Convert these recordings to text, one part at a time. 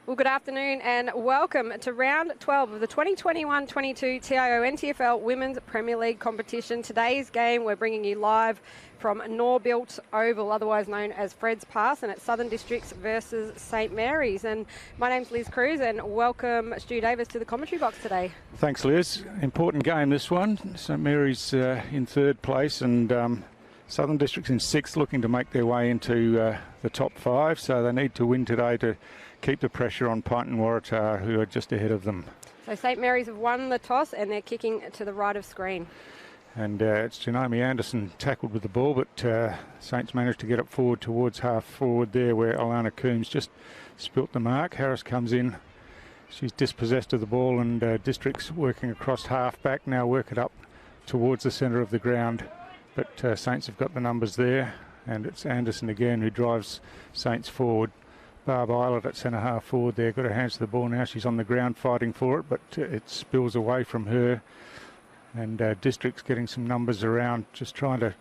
Well, good afternoon and welcome to round 12 of the 2021-22 TIO NTFL Women's Premier League competition. Today's game we're bringing you live from Norbuilt Oval, otherwise known as Fred's Pass, and it's Southern Districts versus St Mary's. And my name's Liz Cruz, and welcome Stu Davis to the commentary box today. Thanks, Liz. Important game, this one. St Mary's in third place, and Southern Districts in sixth, looking to make their way into the top five. So they need to win today to keep the pressure on Pint and Waratah, who are just ahead of them. So St Mary's have won the toss, and they're kicking to the right of screen. And it's Janome Anderson tackled with the ball, but Saints managed to get it forward towards half forward there, where Alana Coombs just spilt the mark. Harris comes in. She's dispossessed of the ball, and Districts working across half back, now work it up towards the centre of the ground. But Saints have got the numbers there, and it's Anderson again who drives Saints forward. Barb Eilert at centre half forward there, got her hands to the ball now. She's on the ground fighting for it, but it spills away from her. And Districts getting some numbers around, just trying to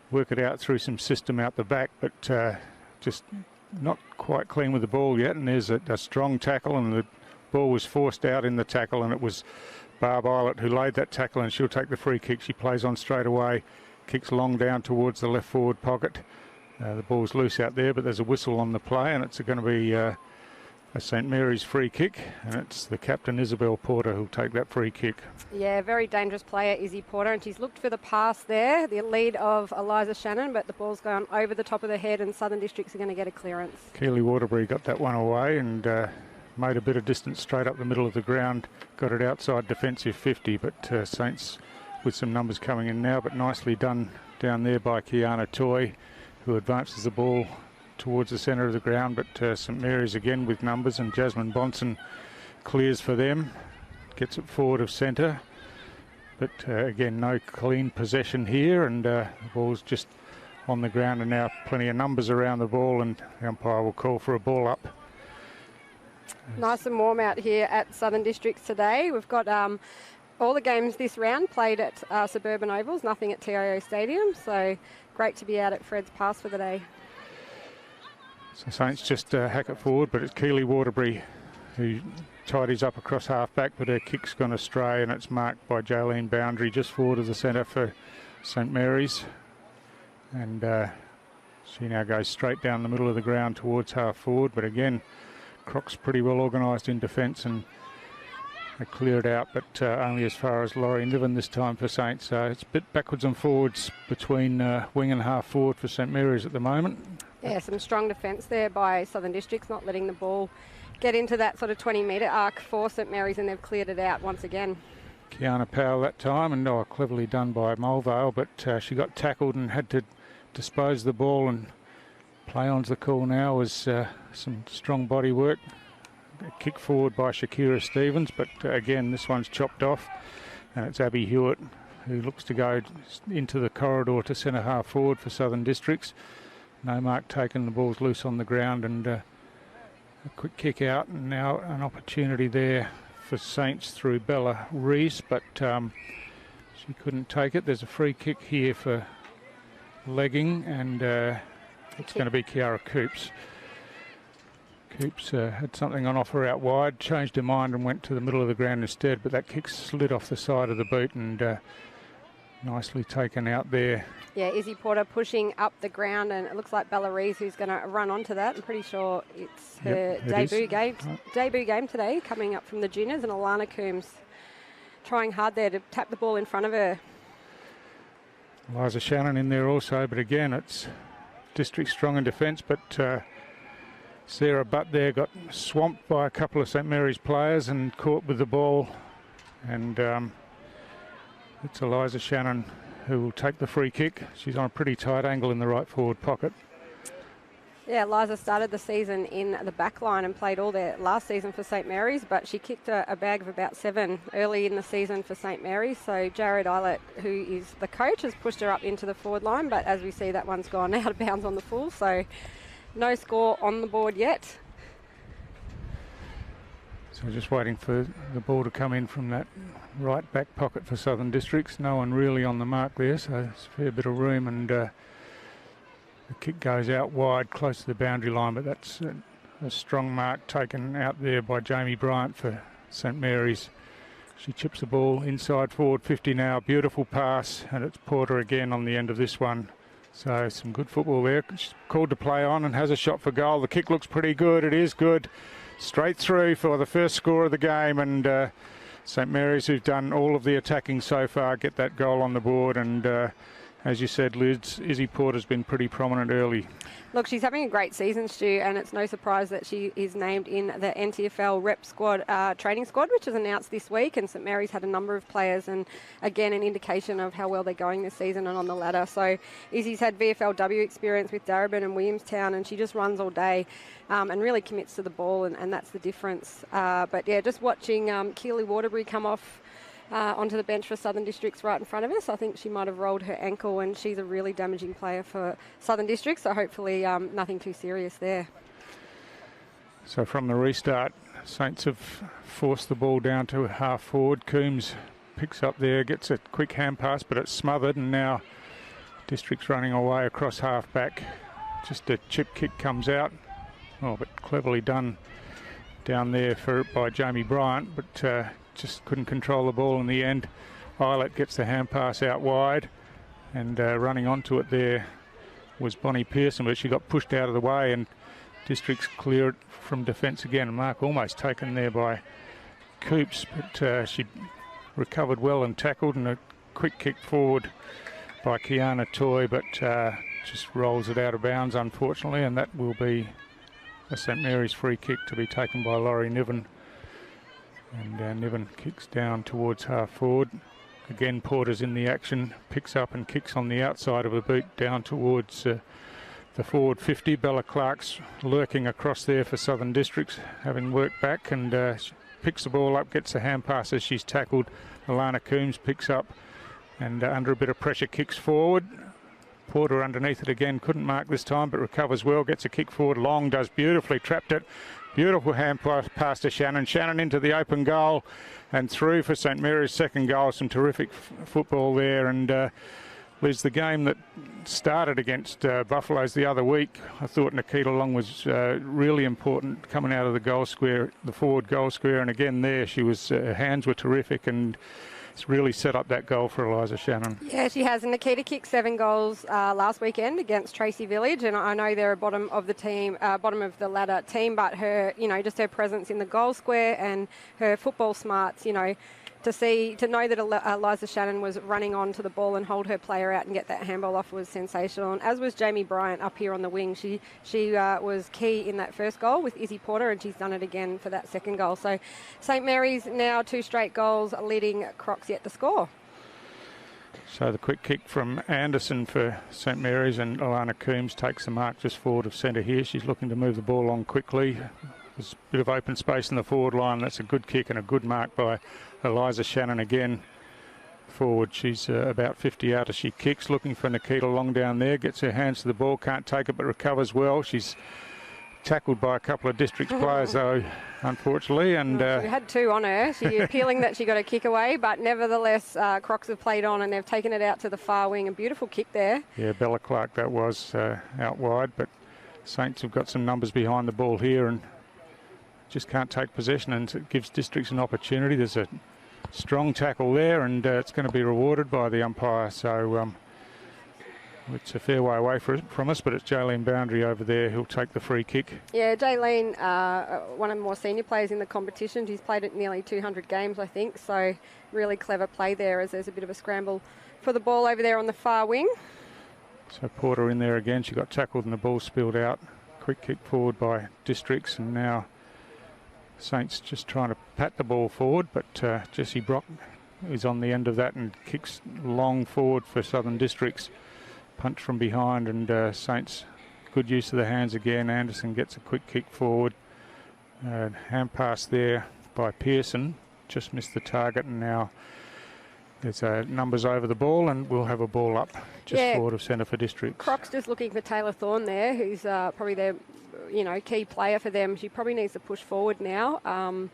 work it out through some system out the back, but just not quite clean with the ball yet. And there's a strong tackle, and the ball was forced out in the tackle, and it was Barb Eilert who laid that tackle, and she'll take the free kick. She plays on straight away, kicks long down towards the left forward pocket. The ball's loose out there, but there's a whistle on the play, and it's going to be a St Mary's free kick, and it's the captain Isabel Porter who'll take that free kick. Yeah, very dangerous player, Izzy Porter, and she's looked for the pass there, the lead of Eliza Shannon, but the ball's gone over the top of the head, and Southern Districts are going to get a clearance. Keely Waterbury got that one away and made a bit of distance straight up the middle of the ground, got it outside defensive 50, but Saints with some numbers coming in now, but nicely done down there by Kiana Toy, who advances the ball towards the centre of the ground. But St Mary's again with numbers, and Jasmine Bonson clears for them, gets it forward of centre. But again, no clean possession here, and the ball's just on the ground, and now plenty of numbers around the ball, and the umpire will call for a ball up. Nice and warm out here at Southern Districts today. We've got all the games this round played at suburban ovals, nothing at TIO Stadium, so great to be out at Fred's Pass for the day. So Saints just hack it forward, but it's Keely Waterbury who tidies up across half back, but her kick's gone astray, and it's marked by Jaylene Boundary just forward of the centre for St Mary's. And she now goes straight down the middle of the ground towards half forward, but again, Croc's pretty well organised in defence, and they clear it out, but only as far as Laurie Niven this time for Saints. So it's a bit backwards and forwards between wing and half forward for St Mary's at the moment. Yeah, some strong defence there by Southern Districts, not letting the ball get into that sort of 20-metre arc for St Mary's, and they've cleared it out once again. Kiana Powell that time, and cleverly done by Mulvale, but she got tackled and had to dispose of the ball, and play on's the call now. Was some strong body work. A kick forward by Shakira Stevens, but again this one's chopped off, and it's Abby Hewitt who looks to go into the corridor to centre half forward for Southern Districts. No mark taken, the ball's loose on the ground, and a quick kick out, and now an opportunity there for Saints through Bella Reese, but she couldn't take it. There's a free kick here for legging, and it's going to be Kiara Coops. Coops had something on offer out wide, changed her mind and went to the middle of the ground instead, but that kick slid off the side of the boot, and nicely taken out there. Yeah, Izzy Porter pushing up the ground, and it looks like Bella Reese who's going to run onto that. I'm pretty sure it's her debut game today, coming up from the juniors, and Alana Coombs trying hard there to tap the ball in front of her. Eliza Shannon in there also, but again it's District strong in defence, but Sarah Butt there got swamped by a couple of St Mary's players and caught with the ball, and it's Eliza Shannon who will take the free kick. She's on a pretty tight angle in the right forward pocket. Yeah, Eliza started the season in the back line and played all there last season for St Mary's, but she kicked a bag of about 7 early in the season for St Mary's. So Jared Eilert, who is the coach, has pushed her up into the forward line, but as we see, that one's gone out of bounds on the full, so no score on the board yet. So just waiting for the ball to come in from that right back pocket for Southern Districts. No one really on the mark there, so there's a fair bit of room, and the kick goes out wide, close to the boundary line, but that's A strong mark taken out there by Jamie Bryant for St Mary's. She chips the ball inside forward 50 now. Beautiful pass, and it's Porter again on the end of this one. So some good football there. She's called to play on and has a shot for goal. The kick looks pretty good. It is good. Straight through for the first score of the game, and St Mary's, who've done all of the attacking so far, get that goal on the board. And as you said, Liz, Izzy Porter's been pretty prominent early. Look, she's having a great season, Stu, and it's no surprise that she is named in the NTFL rep squad, training squad, which was announced this week. And St Mary's had a number of players, and again, an indication of how well they're going this season and on the ladder. So Izzy's had VFLW experience with Darebin and Williamstown, and she just runs all day and really commits to the ball, and that's the difference. But yeah, just watching Keely Waterbury come off onto the bench for Southern Districts right in front of us. I think she might have rolled her ankle, and she's a really damaging player for Southern Districts, so hopefully nothing too serious there. So from the restart, Saints have forced the ball down to half forward. Coombs picks up there, gets a quick hand pass, but it's smothered, and now Districts running away across half back. Just a chip kick comes out. Oh, but cleverly done down there by Jamie Bryant, but just couldn't control the ball in the end. Eilert gets the hand pass out wide, and running onto it there was Bonnie Pearson, but she got pushed out of the way, and Districts clear it from defence again. Mark almost taken there by Coops, but she recovered well and tackled, and a quick kick forward by Kiana Toy, but just rolls it out of bounds, unfortunately, and that will be a St Mary's free kick to be taken by Laurie Niven. And Niven kicks down towards half forward. Again, Porter's in the action, picks up and kicks on the outside of a boot down towards the forward 50. Bella Clark's lurking across there for Southern Districts, having worked back, and picks the ball up, gets a hand pass as she's tackled. Alana Coombs picks up and under a bit of pressure kicks forward. Porter underneath it again, couldn't mark this time, but recovers well, gets a kick forward. Long does beautifully, trapped it. Beautiful hand pass to Shannon. Shannon into the open goal and through for St Mary's second goal. Some terrific football there. And Liz, the game that started against Buffaloes the other week, I thought Nikita Long was really important coming out of the goal square, the forward goal square. And again there, her hands were terrific, and it's really set up that goal for Eliza Shannon. Yeah, she has. And Nikita kicked 7 goals last weekend against Tracy Village, and I know they're a bottom of the ladder team, but her, just her presence in the goal square and her football smarts, to know that Eliza Shannon was running on to the ball and hold her player out and get that handball off was sensational. And as was Jamie Bryant up here on the wing. She was key in that first goal with Izzy Porter, and she's done it again for that second goal. So St Mary's now 2 straight goals, leading Crocs yet to score. So the quick kick from Anderson for St Mary's, and Alana Coombs takes the mark just forward of centre here. She's looking to move the ball along quickly. There's a bit of open space in the forward line. That's a good kick and a good mark by Eliza Shannon again forward. She's about 50 out as she kicks, looking for Nikita Long down there. Gets her hands to the ball, can't take it, but recovers well. She's tackled by a couple of Districts players though, unfortunately. And she had 2 on her. She appealing that she got a kick away, but nevertheless Crocs have played on and they've taken it out to the far wing. A beautiful kick there. Yeah, Bella Clark that was out wide, but Saints have got some numbers behind the ball here and just can't take possession, and it gives Districts an opportunity. There's a strong tackle there, and it's going to be rewarded by the umpire. So it's a fair way away from us, but it's Jaylene Boundary over there who'll take the free kick. Yeah, Jaylene, one of the more senior players in the competition. She's played at nearly 200 games, I think. So really clever play there, as there's a bit of a scramble for the ball over there on the far wing. So Porter in there again. She got tackled and the ball spilled out. Quick kick forward by Districts, and now Saints just trying to pat the ball forward, but Jessie Brock is on the end of that and kicks long forward for Southern Districts. Punch from behind, and Saints good use of the hands again. Anderson gets a quick kick forward. Hand pass there by Pearson. Just missed the target, and now there's numbers over the ball, and we'll have a ball up just forward of centre for Districts. Crocs just looking for Taylor Thorne there, who's probably their key player for them. She probably needs to push forward now.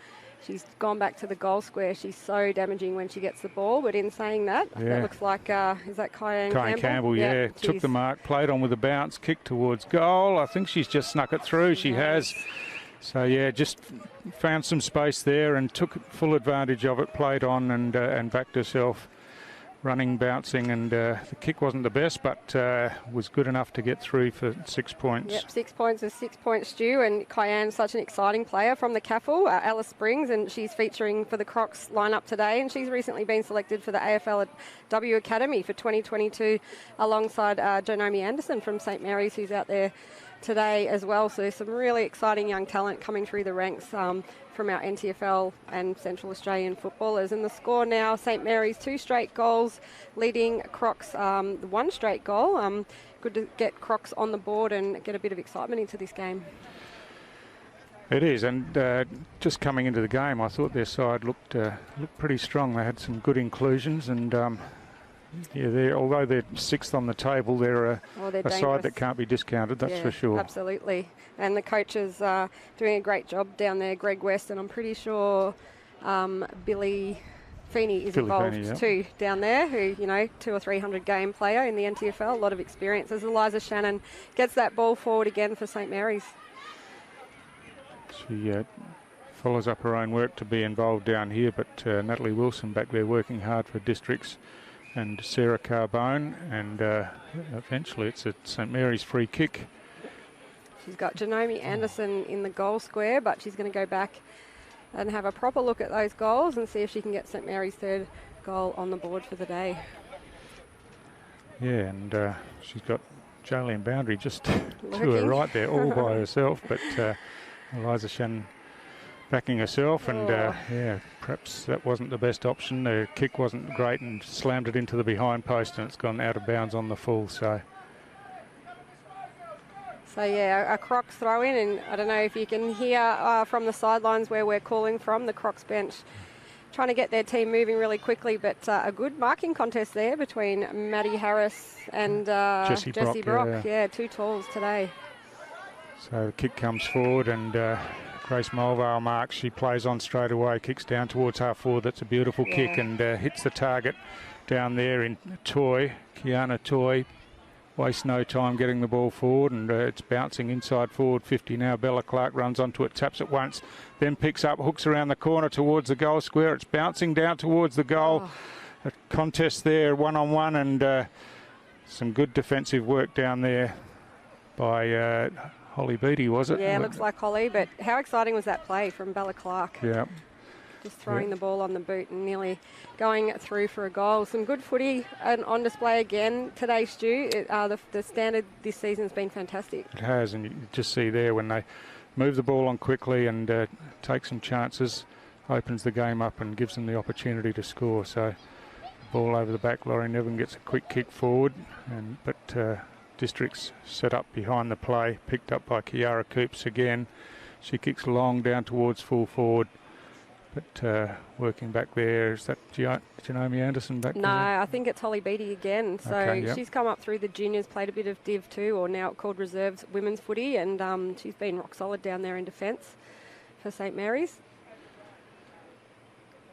She's gone back to the goal square. She's so damaging when she gets the ball. But in saying that, that looks like, is that Kyan Campbell? Yeah. Took the mark, played on with a bounce, kicked towards goal. I think she's just snuck it through. She has. So yeah, just found some space there and took full advantage of it, played on and backed herself, running, bouncing, and the kick wasn't the best, but was good enough to get through for 6 points. Yep, 6 points is 6 points, Stu, and Kyan's such an exciting player from the CAFL, Alice Springs, and she's featuring for the Crocs lineup today, and she's recently been selected for the AFLW Academy for 2022 alongside Jonomi Anderson from St Mary's, who's out there today as well. So some really exciting young talent coming through the ranks from our NTFL and Central Australian footballers. And the score now, St Mary's 2 straight goals, leading Crocs 1 straight goal. Good to get Crocs on the board and get a bit of excitement into this game. It is, and just coming into the game, I thought their side looked pretty strong. They had some good inclusions, and yeah, although they're 6th on the table, they're a side that can't be discounted, that's for sure. Absolutely. And the coaches are doing a great job down there, Greg West, and I'm pretty sure Billy Feeney is involved too down there, who, you know, 200 or 300 game player in the NTFL, a lot of experience. As Eliza Shannon gets that ball forward again for St Mary's. She follows up her own work to be involved down here, but Natalie Wilson back there working hard for Districts, and Sarah Carbone, and eventually it's a St Mary's free kick. She's got Jonomi Anderson in the goal square, but she's going to go back and have a proper look at those goals and see if she can get St Mary's 3rd goal on the board for the day. Yeah, and she's got Jolene Boundary just to her right there, all by herself, but Eliza Shannon backing herself, and yeah, perhaps that wasn't the best option. The kick wasn't great and slammed it into the behind post, and it's gone out of bounds on the full. So yeah, a Crocs throw in, and I don't know if you can hear from the sidelines where we're calling from, the Crocs bench trying to get their team moving really quickly, but a good marking contest there between Maddie Harris and Jessie Brock. Yeah, 2 talls today. So the kick comes forward, and Grace Mulvale marks. She plays on straight away, kicks down towards half forward. That's a beautiful kick, and hits the target down there in Toy. Kiana Toy wastes no time getting the ball forward, and it's bouncing inside forward 50 now. Bella Clark runs onto it, taps it once, then picks up, hooks around the corner towards the goal square. It's bouncing down towards the goal. A contest there, one-on-one, and some good defensive work down there by Holly Beattie, was it? Yeah, looks like Holly, but how exciting was that play from Bella Clark? Yeah. Just throwing the ball on the boot and nearly going through for a goal. Some good footy on display again today, Stu. The standard this season has been fantastic. It has, and you just see there when they move the ball on quickly and take some chances, opens the game up and gives them the opportunity to score. So ball over the back, Laurie Nevin gets a quick kick forward, but Districts set up behind the play, picked up by Kiara Coops again. She kicks long down towards full forward, but working back there, is that Jonomi Anderson back there? No, I think it's Holly Beattie again. So she's come up through the juniors, played a bit of Div 2, or now called Reserves Women's Footy, and she's been rock solid down there in defence for St Mary's.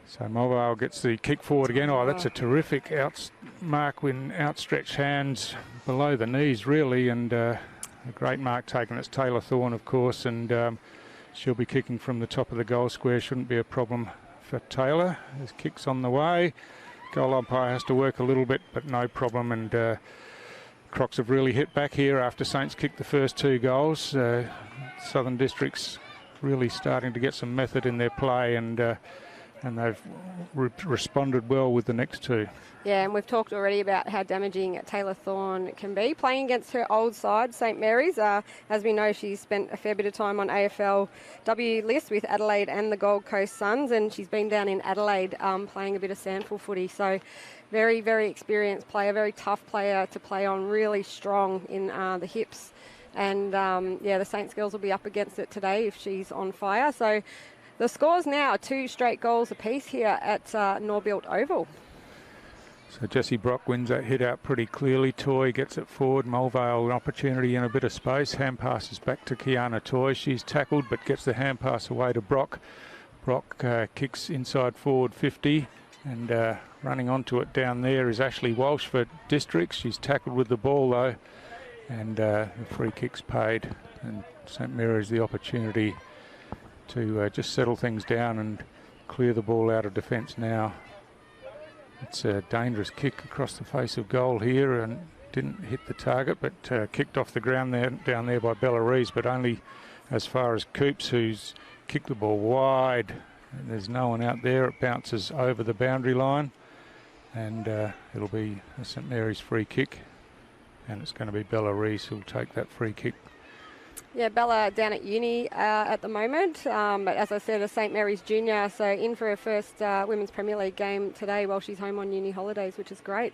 So Mulvale gets the kick forward again. Oh, that's a terrific mark with outstretched hands below the knees, really, and a great mark taken. It's Taylor Thorne, of course, and she'll be kicking from the top of the goal square. Shouldn't be a problem for Taylor. There's kicks on the way. Goal umpire has to work a little bit, but no problem, and Crocs have really hit back here after Saints kicked the first 2 goals. Southern Districts really starting to get some method in their play, and they've responded well with the next 2. Yeah, and we've talked already about how damaging Taylor Thorne can be. Playing against her old side, St Mary's, as we know, she's spent a fair bit of time on AFLW list with Adelaide and the Gold Coast Suns, and she's been down in Adelaide playing a bit of sandful footy. So very, very experienced player, very tough player to play on, really strong in the hips. And, the Saints girls will be up against it today if she's on fire. So the score's now 2 straight goals apiece here at Norbuilt Oval. So Jessie Brock wins that hit out pretty clearly. Toy gets it forward. Mulvale an opportunity in a bit of space. Hand passes back to Kiana Toy. She's tackled but gets the hand pass away to Brock. Brock kicks inside forward 50, and running onto it down there is Ashley Walsh for Districts. She's tackled with the ball though, and the free kick's paid, and St Mary's the opportunity to just settle things down and clear the ball out of defence now. It's a dangerous kick across the face of goal here and didn't hit the target, but kicked off the ground there, down there by Bella Rees, but only as far as Coops, who's kicked the ball wide. And there's no one out there. It bounces over the boundary line, and it'll be a St Mary's free kick, and it's going to be Bella Rees who'll take that free kick. Yeah, Bella down at uni at the moment, but as I said, a St Mary's junior, so in for her first Women's Premier League game today while she's home on uni holidays, which is great.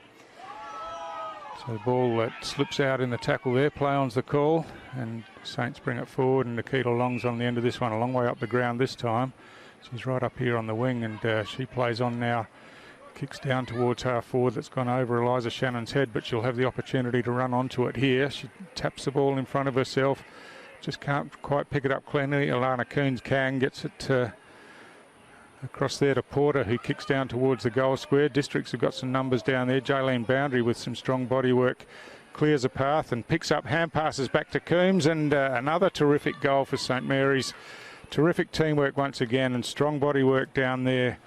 So the ball that slips out in the tackle there, play on's the call, and Saints bring it forward, and Nikita Long's on the end of this one, a long way up the ground this time. She's right up here on the wing, and she plays on now, kicks down towards half forward. That's gone over Eliza Shannon's head, but she'll have the opportunity to run onto it here. She taps the ball in front of herself, just can't quite pick it up cleanly. Alana Coons gets it across there to Porter, who kicks down towards the goal square. Districts have got some numbers down there. Jaylene Boundary with some strong body work clears a path and picks up, hand passes back to Coombs, and another terrific goal for St Mary's. Terrific teamwork once again, and strong body work down there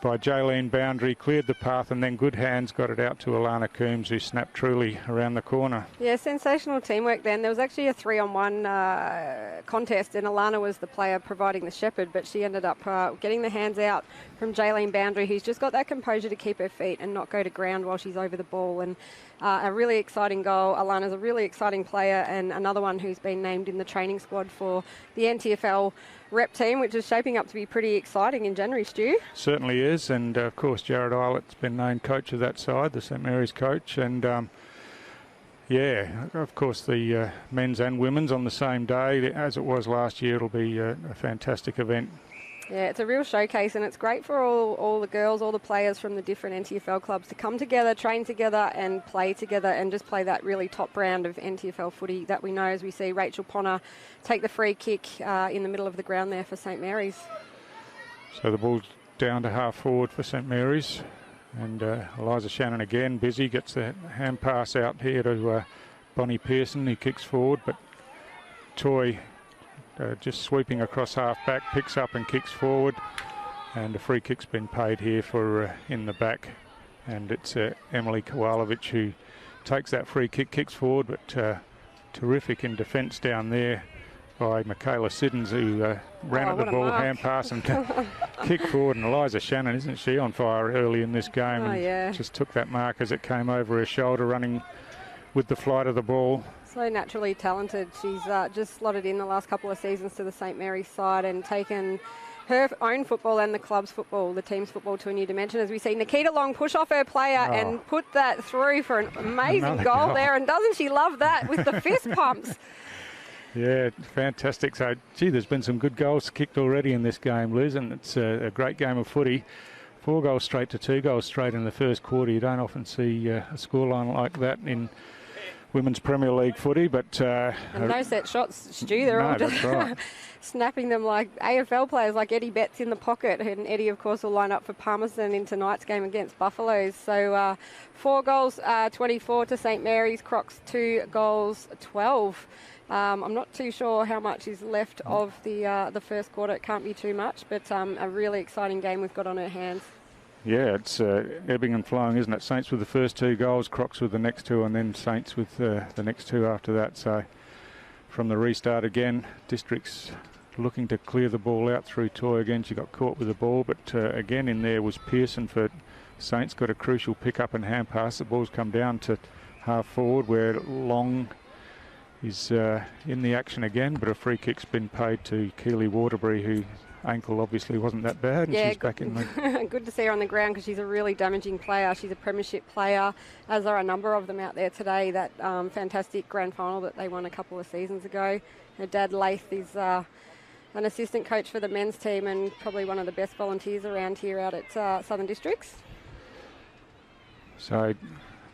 by Jaylene Boundary, cleared the path, and then good hands got it out to Alana Coombs, who snapped truly around the corner. Yeah, sensational teamwork then. There was actually a 3-on-1 contest, and Alana was the player providing the shepherd, but she ended up getting the hands out from Jaylene Boundary, who's just got that composure to keep her feet and not go to ground while she's over the ball. And a really exciting goal. Alana's a really exciting player, and another one who's been named in the training squad for the NTFL rep team, which is shaping up to be pretty exciting in January, Stu. Certainly is, and of course Jared Islett's been named coach of that side, the St Mary's coach, and yeah, of course the men's and women's on the same day as it was last year. It'll be a fantastic event. Yeah, it's a real showcase, and it's great for all the girls, all the players from the different NTFL clubs to come together, train together and play together, and just play that really top brand of NTFL footy that we know, as we see Rachel Ponner take the free kick in the middle of the ground there for St Mary's. So the ball's down to half forward for St Mary's, and Eliza Shannon again busy, gets the hand pass out here to Bonnie Pearson, who kicks forward, but Toy just sweeping across half back, picks up and kicks forward, and a free kick's been paid here for in the back, and it's Emily Kowalovic who takes that free kick, kicks forward, but terrific in defence down there by Michaela Siddons, who ran at the ball, hand pass and kick forward, and Eliza Shannon, isn't she on fire early in this game, and yeah, just took that mark as it came over her shoulder, running with the flight of the ball. So naturally talented. She's just slotted in the last couple of seasons to the St Mary's side and taken her own football and the club's football, the team's football, to a new dimension, as we see Nikita Long push off her player and put that through for an amazing goal there. And doesn't she love that with the fist pumps? Yeah, fantastic. So, gee, there's been some good goals kicked already in this game, Liz, and it's a great game of footy. 4 goals straight to 2 goals straight in the first quarter. You don't often see a scoreline like that in Women's Premier League footy, but and no set shots, Stu. They're all just right. Snapping them like AFL players, like Eddie Betts in the pocket, and Eddie, of course, will line up for Palmerston in tonight's game against Buffaloes. So 4 goals, 24 to St Mary's. Crocs 2 goals, 12. I'm not too sure how much is left of the first quarter. It can't be too much, but a really exciting game we've got on our hands. Yeah, it's ebbing and flowing, isn't it? Saints with the first 2 goals, Crocs with the next 2, and then Saints with the next 2 after that. So from the restart again, Districts looking to clear the ball out through Toy again. She got caught with the ball, but again in there was Pearson for Saints, got a crucial pick up and hand pass. The ball's come down to half forward where Long is in the action again, but a free kick's been paid to Keely Waterbury, who ankle obviously wasn't that bad, and yeah, she's back in the... Good to see her on the ground, because she's a really damaging player. She's a premiership player, as are a number of them out there today. That fantastic grand final that they won a couple of seasons ago. Her dad, Laith, is an assistant coach for the men's team and probably one of the best volunteers around here out at Southern Districts. So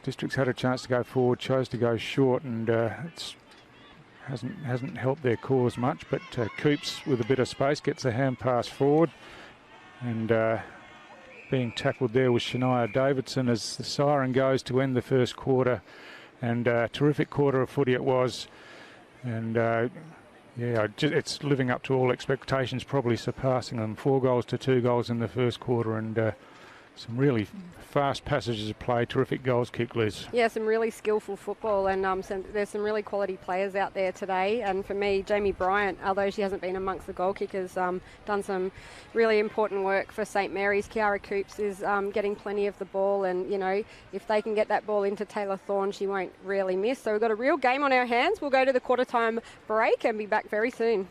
Districts had a chance to go forward, chose to go short, and it's hasn't helped their cause much, but Coops with a bit of space gets a hand pass forward, and being tackled there was Shania Davidson as the siren goes to end the first quarter, and terrific quarter of footy it was, and Yeah, it's living up to all expectations, probably surpassing them. 4 goals to 2 goals in the first quarter, and some really fast passages of play, terrific goals kicked, Liz. Yeah, some really skillful football, and there's some really quality players out there today. And for me, Jamie Bryant, although she hasn't been amongst the goal kickers, done some really important work for St Mary's. Kiara Coops is getting plenty of the ball, and you know, if they can get that ball into Taylor Thorne, she won't really miss. So we've got a real game on our hands. We'll go to the quarter time break and be back very soon.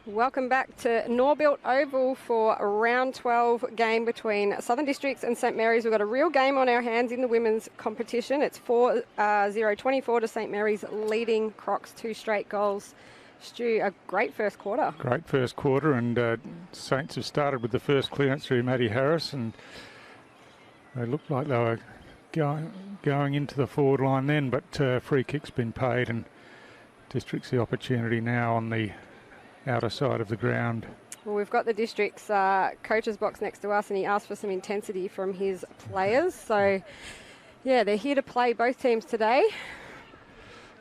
Welcome back to Norbuilt Oval for a round 12 game between Southern Districts and St Mary's. We've got a real game on our hands in the women's competition. It's 4-0-24 to St Mary's, leading Crocs 2 straight goals. Stu, a great first quarter. Great first quarter, and Saints have started with the first clearance through Maddie Harris, and they looked like they were going into the forward line then, but free kick's been paid, and Districts the opportunity now on the outer side of the ground. Well, we've got the Districts coach's box next to us, and he asked for some intensity from his players. So, yeah, they're here to play both teams today.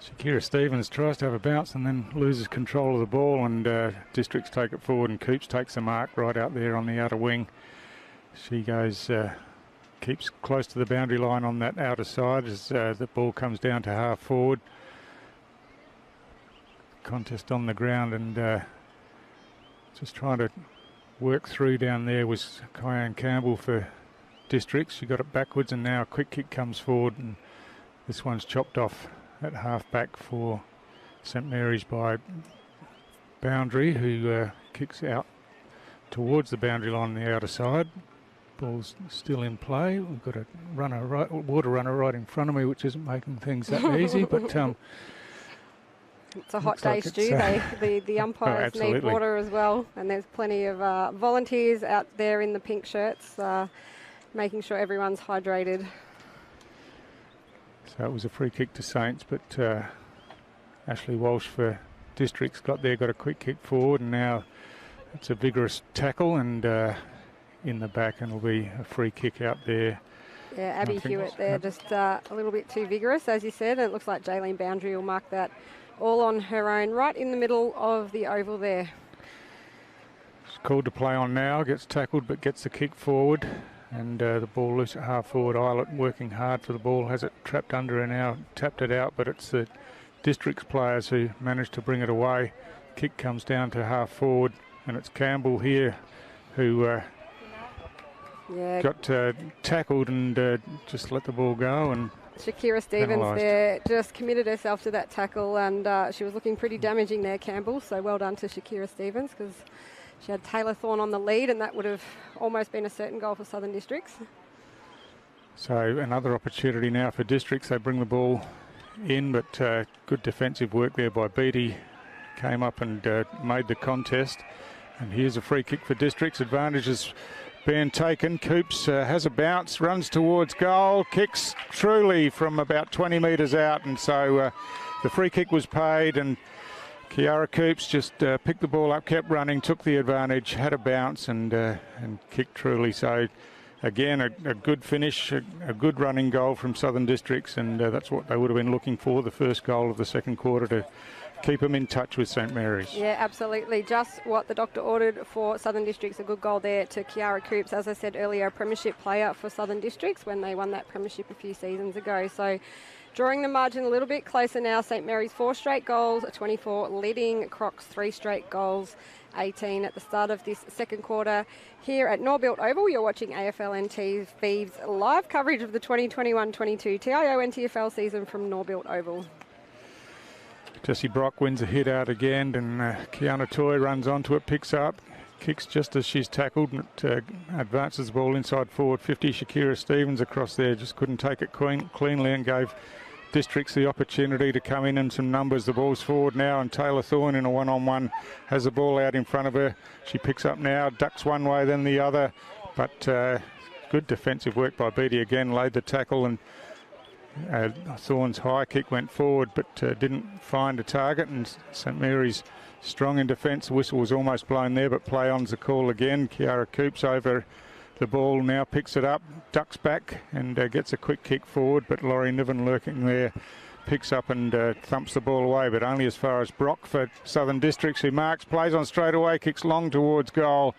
Shakira Stevens tries to have a bounce and then loses control of the ball, and Districts take it forward, and Coops takes the mark right out there on the outer wing. She goes, keeps close to the boundary line on that outer side as the ball comes down to half forward. Contest on the ground, and just trying to work through down there was Kyan Campbell for Districts. She got it backwards, and now a quick kick comes forward, and this one's chopped off at half back for St Mary's by Boundary, who kicks out towards the boundary line on the outer side. Ball's still in play. We've got a water runner right in front of me, which isn't making things that easy, but it's a hot day, Stu. The umpires need water as well, and there's plenty of volunteers out there in the pink shirts making sure everyone's hydrated. So it was a free kick to Saints, but Ashley Walsh for Districts got a quick kick forward, and now it's a vigorous tackle, and in the back, and it'll be a free kick out there. Yeah, Abby Hewitt there, just a little bit too vigorous, as you said, and it looks like Jaylene Boundary will mark that all on her own, right in the middle of the oval there. She's called to play on now, gets tackled but gets the kick forward, and the ball loose at half forward. Eilert working hard for the ball, has it trapped under her now, tapped it out, but it's the Districts players who managed to bring it away. Kick comes down to half forward, and it's Campbell here who got tackled and just let the ball go, and Shakira Stevens there just committed herself to that tackle, and she was looking pretty damaging there, Campbell, so well done to Shakira Stevens, because she had Taylor Thorne on the lead, and that would have almost been a certain goal for Southern Districts. So another opportunity now for Districts. They bring the ball in, but good defensive work there by Beattie. Came up and made the contest, and here's a free kick for Districts. Advantage is being taken. Coops has a bounce, runs towards goal, kicks truly from about 20 metres out, and so the free kick was paid, and Kiara Coops just picked the ball up, kept running, took the advantage, had a bounce, and kicked truly. So again, a good finish, a good running goal from Southern Districts, and that's what they would have been looking for, the first goal of the second quarter, to keep them in touch with St Mary's. Yeah, absolutely. Just what the doctor ordered for Southern Districts. A good goal there to Kiara Coops. As I said earlier, a premiership player for Southern Districts when they won that premiership a few seasons ago. So drawing the margin a little bit closer now. St Mary's 4 straight goals, 24, leading Crocs 3 straight goals, 18 at the start of this second quarter. Here at Norbuilt Oval, you're watching AFL NTFL's live coverage of the 2021-22 TIO NTFL season from Norbuilt Oval. Jessie Brock wins a hit out again, and Kiana Toy runs onto it, picks up, kicks just as she's tackled, and it advances the ball inside forward 50. Shakira Stevens across there just couldn't take it cleanly, and gave Districts the opportunity to come in some numbers. The ball's forward now, and Taylor Thorne in a one-on-one has the ball out in front of her. She picks up now, ducks one way then the other, but good defensive work by Beattie again, laid the tackle, and Thorne's high kick went forward but didn't find a target, and St Mary's strong in defence. The whistle was almost blown there, but play on's the call again. Kiara Coops over the ball now, picks it up, ducks back, and gets a quick kick forward, but Laurie Niven lurking there picks up and thumps the ball away, but only as far as Brock for Southern Districts, who marks, plays on straight away, kicks long towards goal,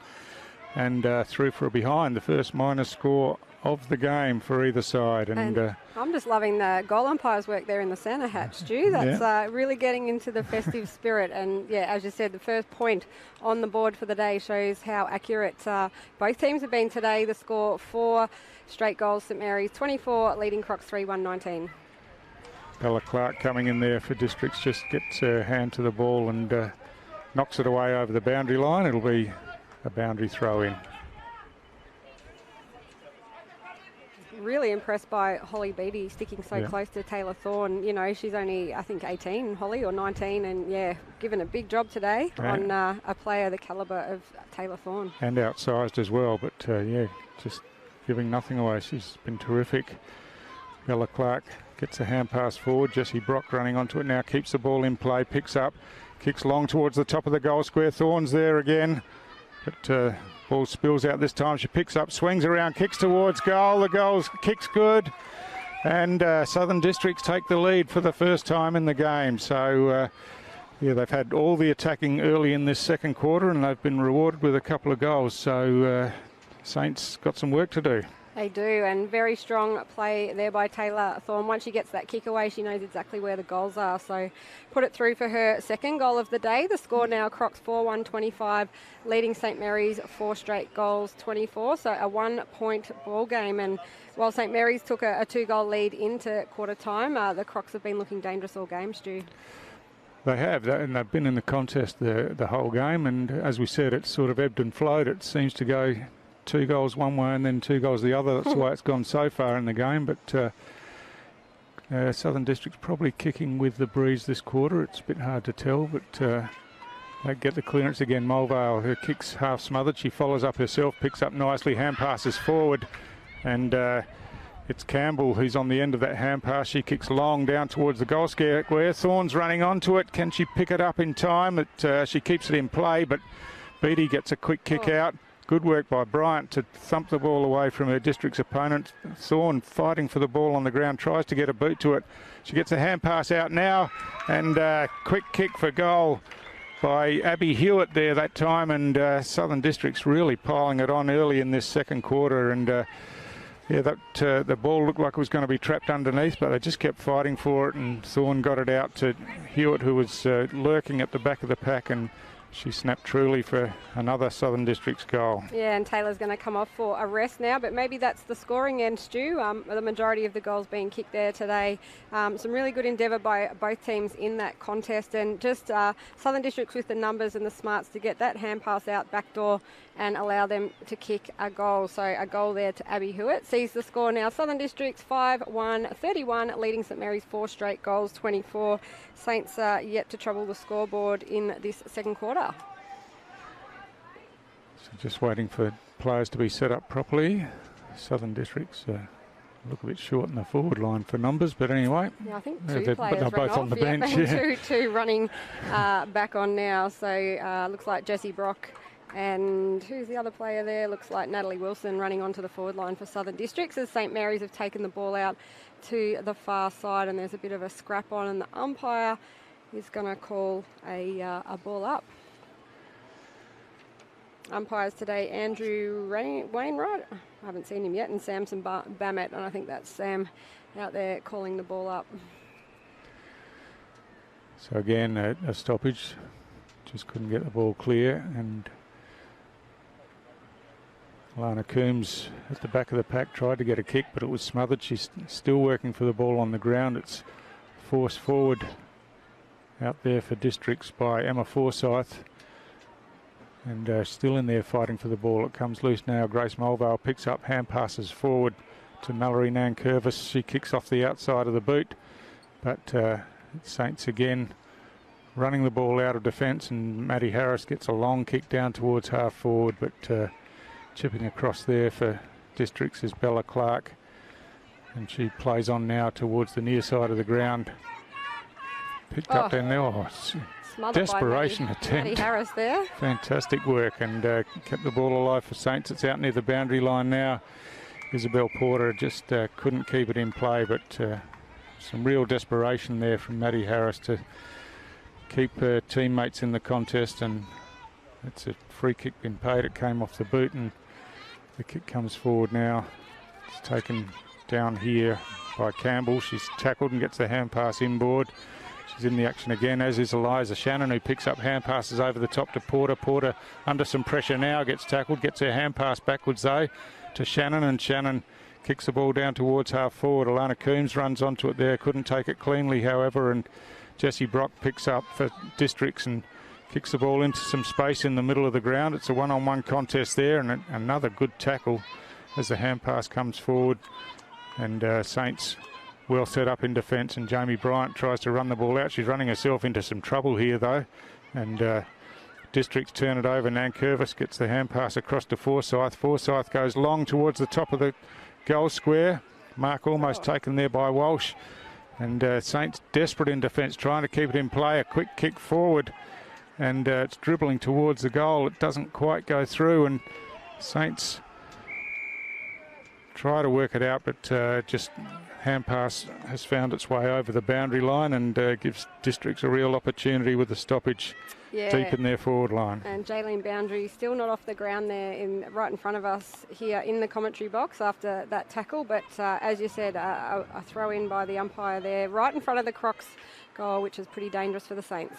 and through for a behind. The first minus score of the game for either side. And I'm just loving the goal umpire's work there in the centre hat, Stu. That's really getting into the festive spirit. And yeah, as you said, the first point on the board for the day shows how accurate both teams have been today. The score 4 straight goals, St Mary's 24, leading Crocs 3-1-19. Bella Clark coming in there for Districts, just gets her hand to the ball and knocks it away over the boundary line. It'll be a boundary throw in. Really impressed by Holly Beattie sticking so close to Taylor Thorne. You know, she's only, I think, 18, Holly, or 19, and yeah, given a big job today on a player the calibre of Taylor Thorne. And outsized as well, but yeah, just giving nothing away. She's been terrific. Bella Clark gets a hand pass forward. Jessie Brock running onto it now, keeps the ball in play, picks up, kicks long towards the top of the goal square. Thorne's there again, but ball spills out this time. She picks up, swings around, kicks towards goal. The kick's good, and Southern Districts take the lead for the first time in the game. So yeah, they've had all the attacking early in this second quarter, and they've been rewarded with a couple of goals. So Saints got some work to do. They do, and very strong play there by Taylor Thorne. Once she gets that kick away, she knows exactly where the goals are. So put it through for her second goal of the day. The score now, Crocs 4-1-25, leading St Mary's 4 straight goals, 24. So a 1-point ball game. And while St Mary's took a 2-goal lead into quarter time, the Crocs have been looking dangerous all game, Stu. They have, and they've been in the contest the whole game. And as we said, it's sort of ebbed and flowed. It seems to go 2 goals one way and then 2 goals the other. That's the way it's gone so far in the game. But Southern District's probably kicking with the breeze this quarter. It's a bit hard to tell, but they get the clearance again. Mulvale, her kick's half smothered. She follows up herself, picks up nicely, hand passes forward, and it's Campbell who's on the end of that hand pass. She kicks long down towards the goal square where Thorne's running onto it. Can she pick it up in time? She keeps it in play, but Beattie gets a quick kick out. Good work by Bryant to thump the ball away from her district's opponent. Thorne fighting for the ball on the ground, tries to get a boot to it. She gets a hand pass out now, and quick kick for goal by Abby Hewitt there that time, and Southern Districts really piling it on early in this second quarter. And yeah, the ball looked like it was going to be trapped underneath, but they just kept fighting for it, and Thorne got it out to Hewitt, who was lurking at the back of the pack, and she snapped truly for another Southern Districts goal. Yeah, and Taylor's going to come off for a rest now, but maybe that's the scoring end, Stu. The majority of the goals being kicked there today. Some really good endeavour by both teams in that contest, and just Southern Districts with the numbers and the smarts to get that hand pass out back door and allow them to kick a goal. So a goal there to Abby Hewitt sees the score now. Southern Districts 5-1-31, leading St Mary's 4 straight goals, 24. Saints yet to trouble the scoreboard in this second quarter. So just waiting for players to be set up properly. Southern Districts look a bit short in the forward line for numbers, but anyway. Yeah, I think 2 players they're both on the bench. Yeah. Two running back on now. So looks like Jessie Brock. And who's the other player there? Looks like Natalie Wilson running onto the forward line for Southern Districts as St Mary's have taken the ball out to the far side, and there's a bit of a scrap on, and the umpire is going to call a ball up. Umpires today, Andrew Wainwright, I haven't seen him yet, and Samson Bamet, and I think that's Sam out there calling the ball up. So again, a stoppage, just couldn't get the ball clear, and Alana Coombs at the back of the pack tried to get a kick, but it was smothered. She's still working for the ball on the ground. It's forced forward out there for Districts by Emma Forsyth, and still in there fighting for the ball. It comes loose now. Grace Mulvale picks up, hand passes forward to Mallory Nankervis. She kicks off the outside of the boot, but Saints again running the ball out of defence, and Maddie Harris gets a long kick down towards half forward, but chipping across there for Districts is Bella Clark, and she plays on now towards the near side of the ground. Picked up down there. Oh, desperation attempt. Maddie Harris there. Fantastic work, and kept the ball alive for Saints. It's out near the boundary line now. Isabel Porter just couldn't keep it in play, but some real desperation there from Maddie Harris to keep her teammates in the contest, and it's a free kick been paid. It came off the boot, and the kick comes forward now. It's taken down here by Campbell. She's tackled and gets the hand pass inboard. She's in the action again, as is Eliza Shannon, who picks up hand passes over the top to Porter. Porter under some pressure now, gets tackled, gets her hand pass backwards though to Shannon, and Shannon kicks the ball down towards half forward. Alana Coombs runs onto it there, couldn't take it cleanly however, and Jessie Brock picks up for Districts and kicks the ball into some space in the middle of the ground. It's a one-on-one contest there, and another good tackle as the hand pass comes forward. And Saints well set up in defence, and Jamie Bryant tries to run the ball out. She's running herself into some trouble here though, and Districts turn it over. Nankervis gets the hand pass across to Forsyth. Forsyth goes long towards the top of the goal square. Mark almost taken there by Walsh, and Saints desperate in defence, trying to keep it in play. A quick kick forward, and it's dribbling towards the goal. It doesn't quite go through, and Saints try to work it out, but just hand pass has found its way over the boundary line, and gives Districts a real opportunity with the stoppage deep in their forward line. And Jaylene Boundary still not off the ground there, right in front of us here in the commentary box after that tackle, but as you said, a throw in by the umpire there right in front of the Crocs goal, which is pretty dangerous for the Saints.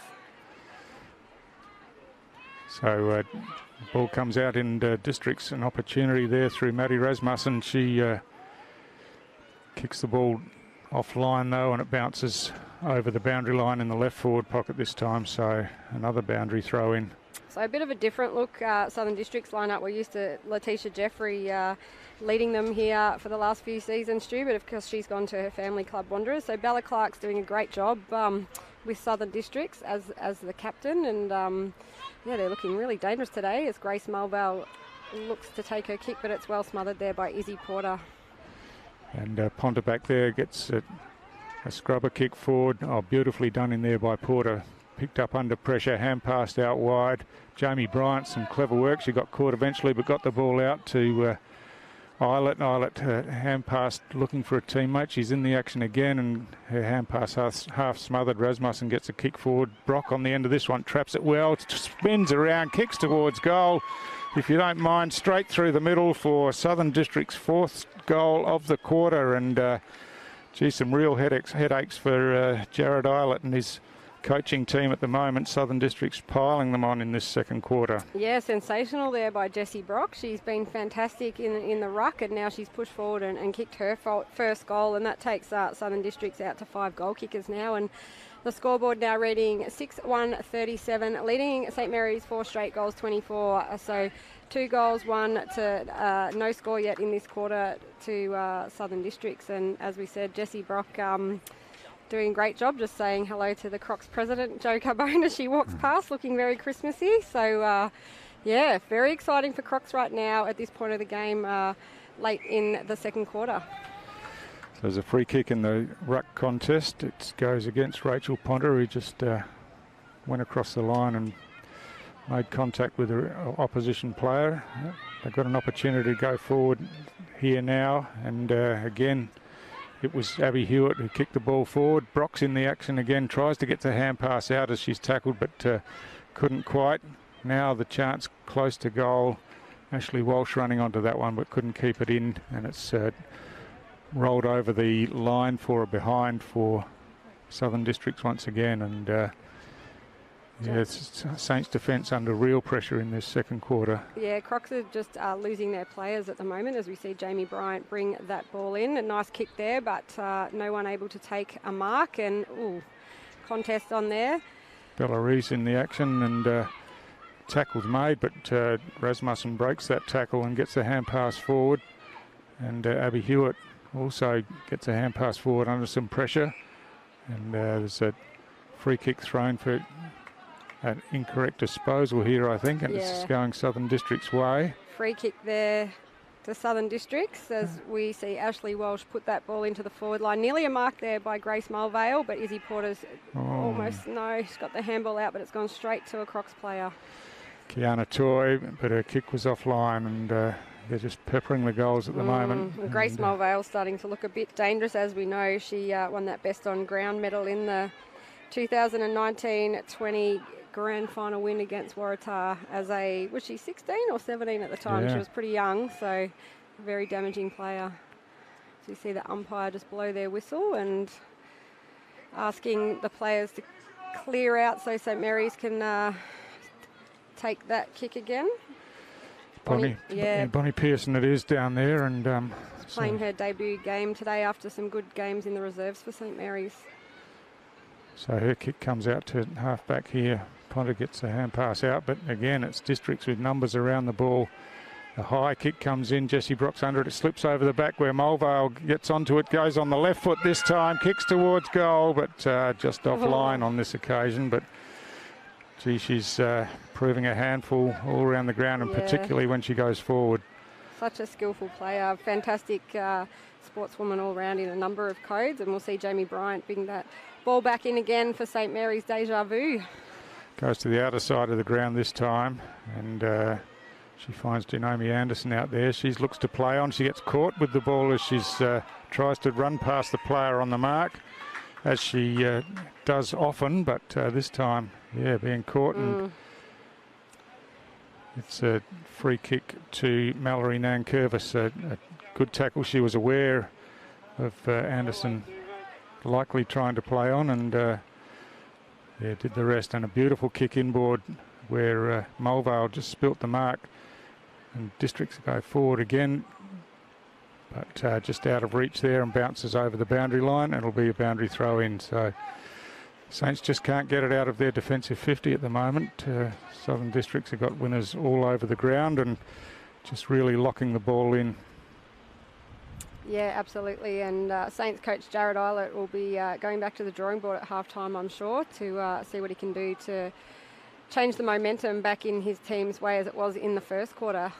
So ball comes out in Districts, an opportunity there through Maddie Rasmussen. She kicks the ball offline though, and it bounces over the boundary line in the left forward pocket this time, so another boundary throw in. So a bit of a different look, Southern Districts lineup. We're used to Letitia Jeffrey leading them here for the last few seasons, Stu, but of course she's gone to her family club Wanderers. So Bella Clark's doing a great job with Southern Districts as the captain, and yeah, they're looking really dangerous today as Grace Mulvale looks to take her kick, but it's well smothered there by Izzy Porter. And Ponta back there gets a scrubber kick forward. Oh, beautifully done in there by Porter. Picked up under pressure, hand passed out wide. Jamie Bryant, some clever work. She got caught eventually, but got the ball out to Eilert. Eilert hand passed, looking for a teammate. She's in the action again, and her hand pass half smothered. Rasmussen gets a kick forward. Brock on the end of this one, traps it well, spins around, kicks towards goal. If you don't mind, straight through the middle for Southern District's fourth goal of the quarter, and geez, some real headaches for Jared Eilert and his coaching team at the moment. Southern District's piling them on in this second quarter. Yeah, sensational there by Jessie Brock. She's been fantastic in the ruck, and now she's pushed forward and kicked her first goal, and that takes Southern Districts out to 5 goal kickers now. And the scoreboard now reading 6-1-37, leading St Mary's 4 straight goals, 24. So 2 goals, 1 to no score yet in this quarter to Southern Districts. And as we said, Jessie Brock doing a great job, just saying hello to the Crocs president, Jo Carbone, as she walks past, looking very Christmassy. So yeah, very exciting for Crocs right now at this point of the game, late in the second quarter. There's a free kick in the ruck contest. It goes against Rachel Ponter, who just went across the line and made contact with the opposition player. They've got an opportunity to go forward here now, and again it was Abby Hewitt who kicked the ball forward. Brock's in the action again, tries to get the hand pass out as she's tackled, but couldn't quite. Now the chance close to goal. Ashley Walsh running onto that one, but couldn't keep it in, and it's rolled over the line for a behind for Southern Districts once again, and yeah, it's Saints defence under real pressure in this second quarter. Yeah, Crocs are just losing their players at the moment as we see Jamie Bryant bring that ball in. A nice kick there, but no one able to take a mark, and contest on there. Bella Rees in the action, and tackle's made, but Rasmussen breaks that tackle and gets the hand pass forward, and Abby Hewitt also gets a hand pass forward under some pressure, and there's a free kick thrown for an incorrect disposal here, I think, and it's going Southern District's way. Free kick there to Southern Districts as we see Ashley Walsh put that ball into the forward line. Nearly a mark there by Grace Mulvale, but Izzy Porter's almost, no, she's got the handball out, but it's gone straight to a Crocs player. Kiana Toy, but her kick was offline, and they're just peppering the goals at the moment. And Grace Mulvale starting to look a bit dangerous, as we know. She won that best on ground medal in the 2019-20 grand final win against Waratah as was she 16 or 17 at the time? She was pretty young, so very damaging player. So you see the umpire just blow their whistle and asking the players to clear out so St Mary's can take that kick again. Bonnie Pearson it is down there, and playing her debut game today after some good games in the reserves for St Mary's. So her kick comes out to half back here. Potter gets a hand pass out, but again, it's Districts with numbers around the ball. A high kick comes in, Jessie Brock's under it, it slips over the back where Mulvale gets onto it, goes on the left foot this time, kicks towards goal, but just offline on this occasion. But gee, she's proving a handful all around the ground, and particularly when she goes forward. Such a skillful player, fantastic sportswoman all round in a number of codes, and we'll see Jamie Bryant bring that ball back in again for St Mary's. Deja vu. Goes to the outer side of the ground this time, and she finds Janome Anderson out there. She looks to play on. She gets caught with the ball as she tries to run past the player on the mark, as she does often, but this time, being caught. And it's a free kick to Mallory Nankervis. A good tackle. She was aware of Anderson likely trying to play on, and did the rest. And a beautiful kick inboard where Mulvale just spilt the mark. And Districts go forward again, but just out of reach there, and bounces over the boundary line, and it'll be a boundary throw in. So Saints just can't get it out of their defensive 50 at the moment. Southern Districts have got winners all over the ground and just really locking the ball in. Yeah, absolutely. And Saints coach Jared Eilert will be going back to the drawing board at halftime, I'm sure, to see what he can do to change the momentum back in his team's way as it was in the first quarter.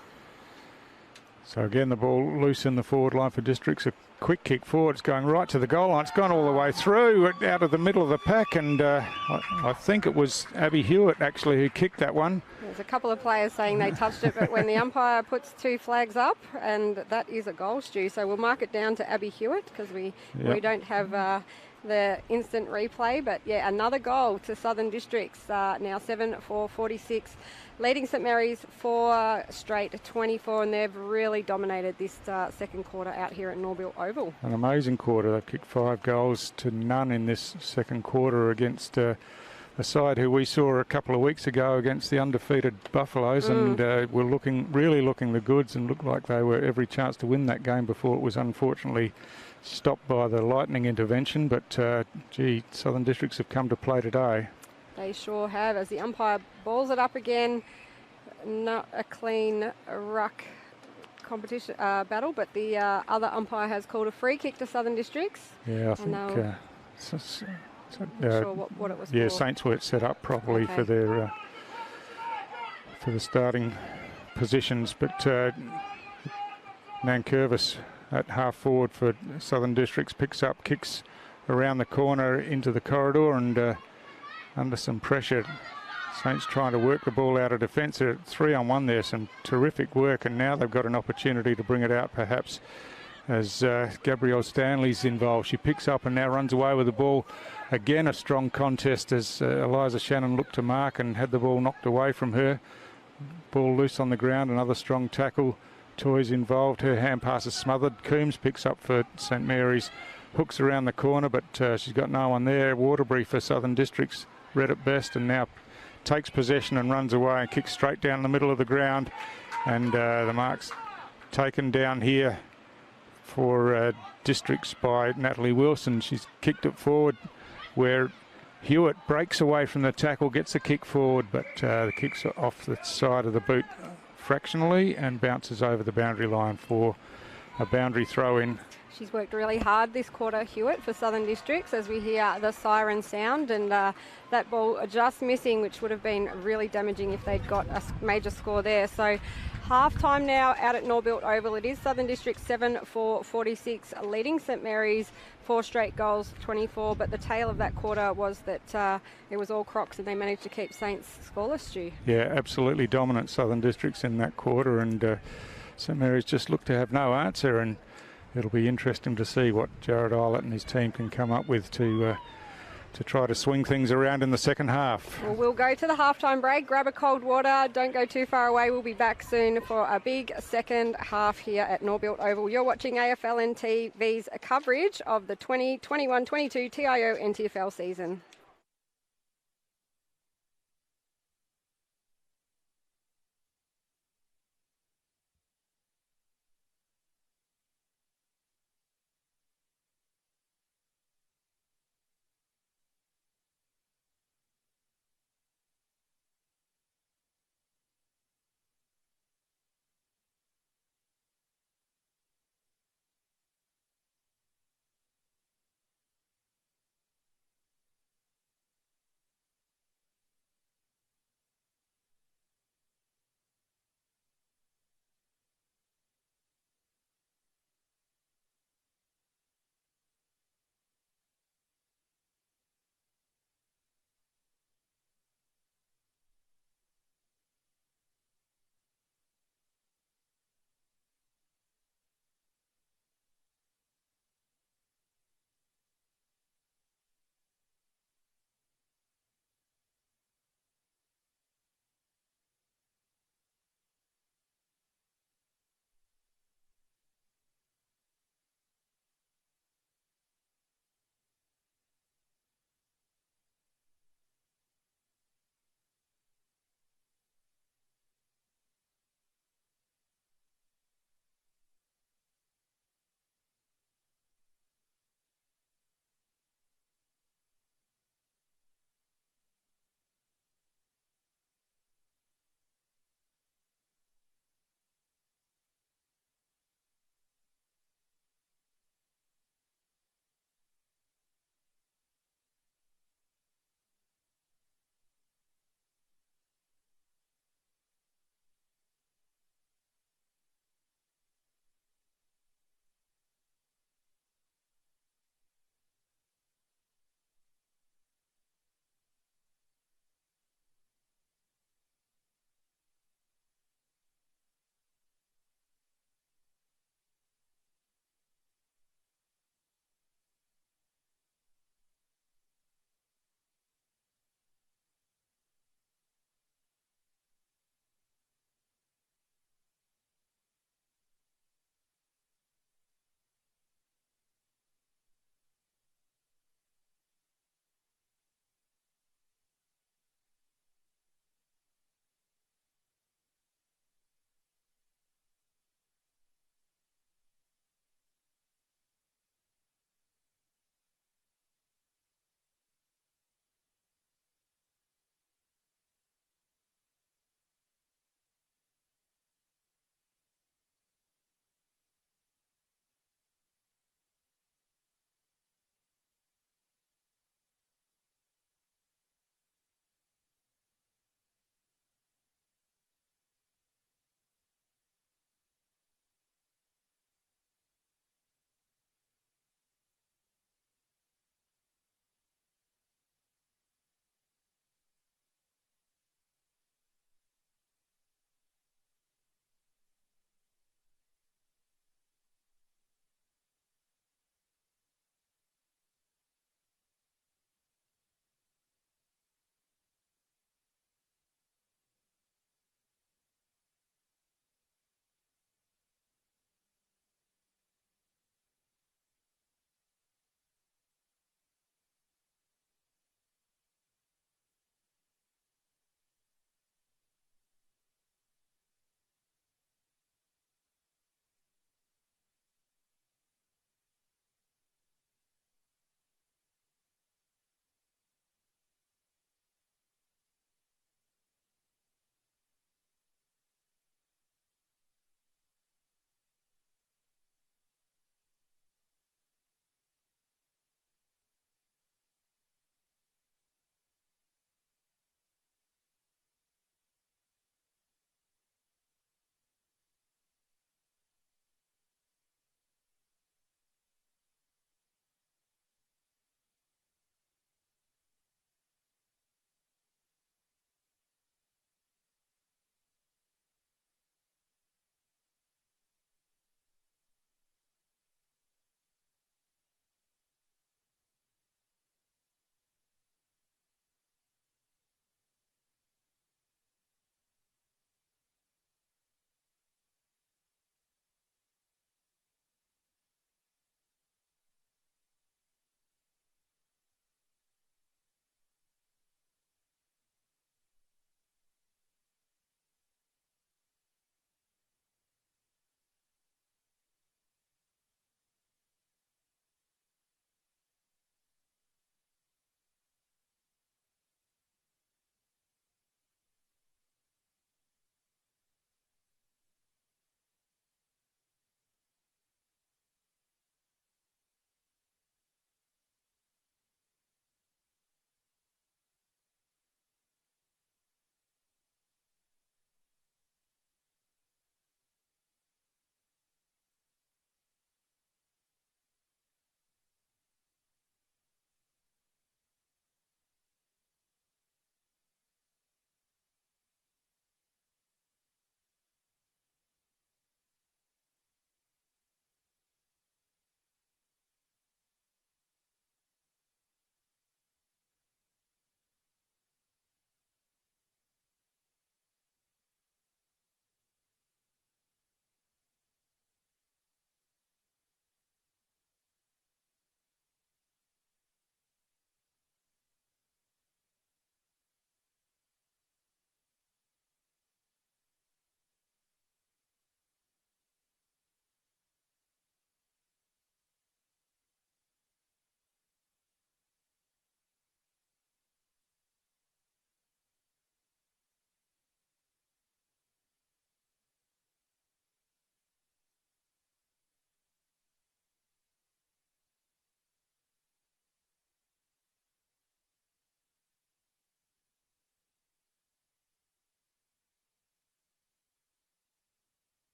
So again, the ball loose in the forward line for Districts. A quick kick forward. It's going right to the goal line. It's gone all the way through, out of the middle of the pack, and I think it was Abby Hewitt actually who kicked that one. There's a couple of players saying they touched it, but when the umpire puts two flags up, and that is a goal, Stu. So we'll mark it down to Abby Hewitt because we don't have the instant replay. But yeah, another goal to Southern Districts, now 7-4-46, leading St Mary's 4 straight 24, and they've really dominated this second quarter out here at Norbuilt Oval. An amazing quarter. They've kicked 5 goals to none in this second quarter against a side who we saw a couple of weeks ago against the undefeated Buffaloes, and were really looking the goods, and looked like they were every chance to win that game before it was unfortunately stopped by the lightning intervention. But gee, Southern Districts have come to play today. They sure have, as the umpire balls it up again. Not a clean ruck competition battle, but the other umpire has called a free kick to Southern Districts. Yeah, I think not sure what it was for. Yeah, Saints weren't set up properly for their for the starting positions, but Nankervis at half forward for Southern Districts picks up, kicks around the corner into the corridor, and under some pressure, Saints trying to work the ball out of defence. They're 3-on-1 there, some terrific work, and now they've got an opportunity to bring it out perhaps as Gabrielle Stanley's involved. She picks up and now runs away with the ball. Again, a strong contest as Eliza Shannon looked to mark and had the ball knocked away from her. Ball loose on the ground, another strong tackle. Toys involved, her hand pass is smothered. Coombs picks up for St Mary's, hooks around the corner, but she's got no one there. Waterbury for Southern Districts read it best, and now takes possession and runs away and kicks straight down the middle of the ground, and the mark's taken down here for Districts by Natalie Wilson. She's kicked it forward where Hewitt breaks away from the tackle, gets a kick forward, but the kick's off the side of the boot fractionally and bounces over the boundary line for a boundary throw in. She's worked really hard this quarter, Hewitt, for Southern Districts, as we hear the siren sound, and that ball just missing, which would have been really damaging if they'd got a major score there. So half time now out at Norbuilt Oval. It is Southern Districts 7-4-46, leading St Mary's 4 straight goals, 24, but the tail of that quarter was that it was all Crocs and they managed to keep Saints scoreless, Stu. Yeah, absolutely dominant Southern Districts in that quarter, and St Mary's just looked to have no answer, and it'll be interesting to see what Jared Eilert and his team can come up with to try to swing things around in the second half. Well, we'll go to the halftime break, grab a cold water, don't go too far away. We'll be back soon for a big second half here at Norbuilt Oval. You're watching AFL NTV's coverage of the 2021-22 TIO NTFL season.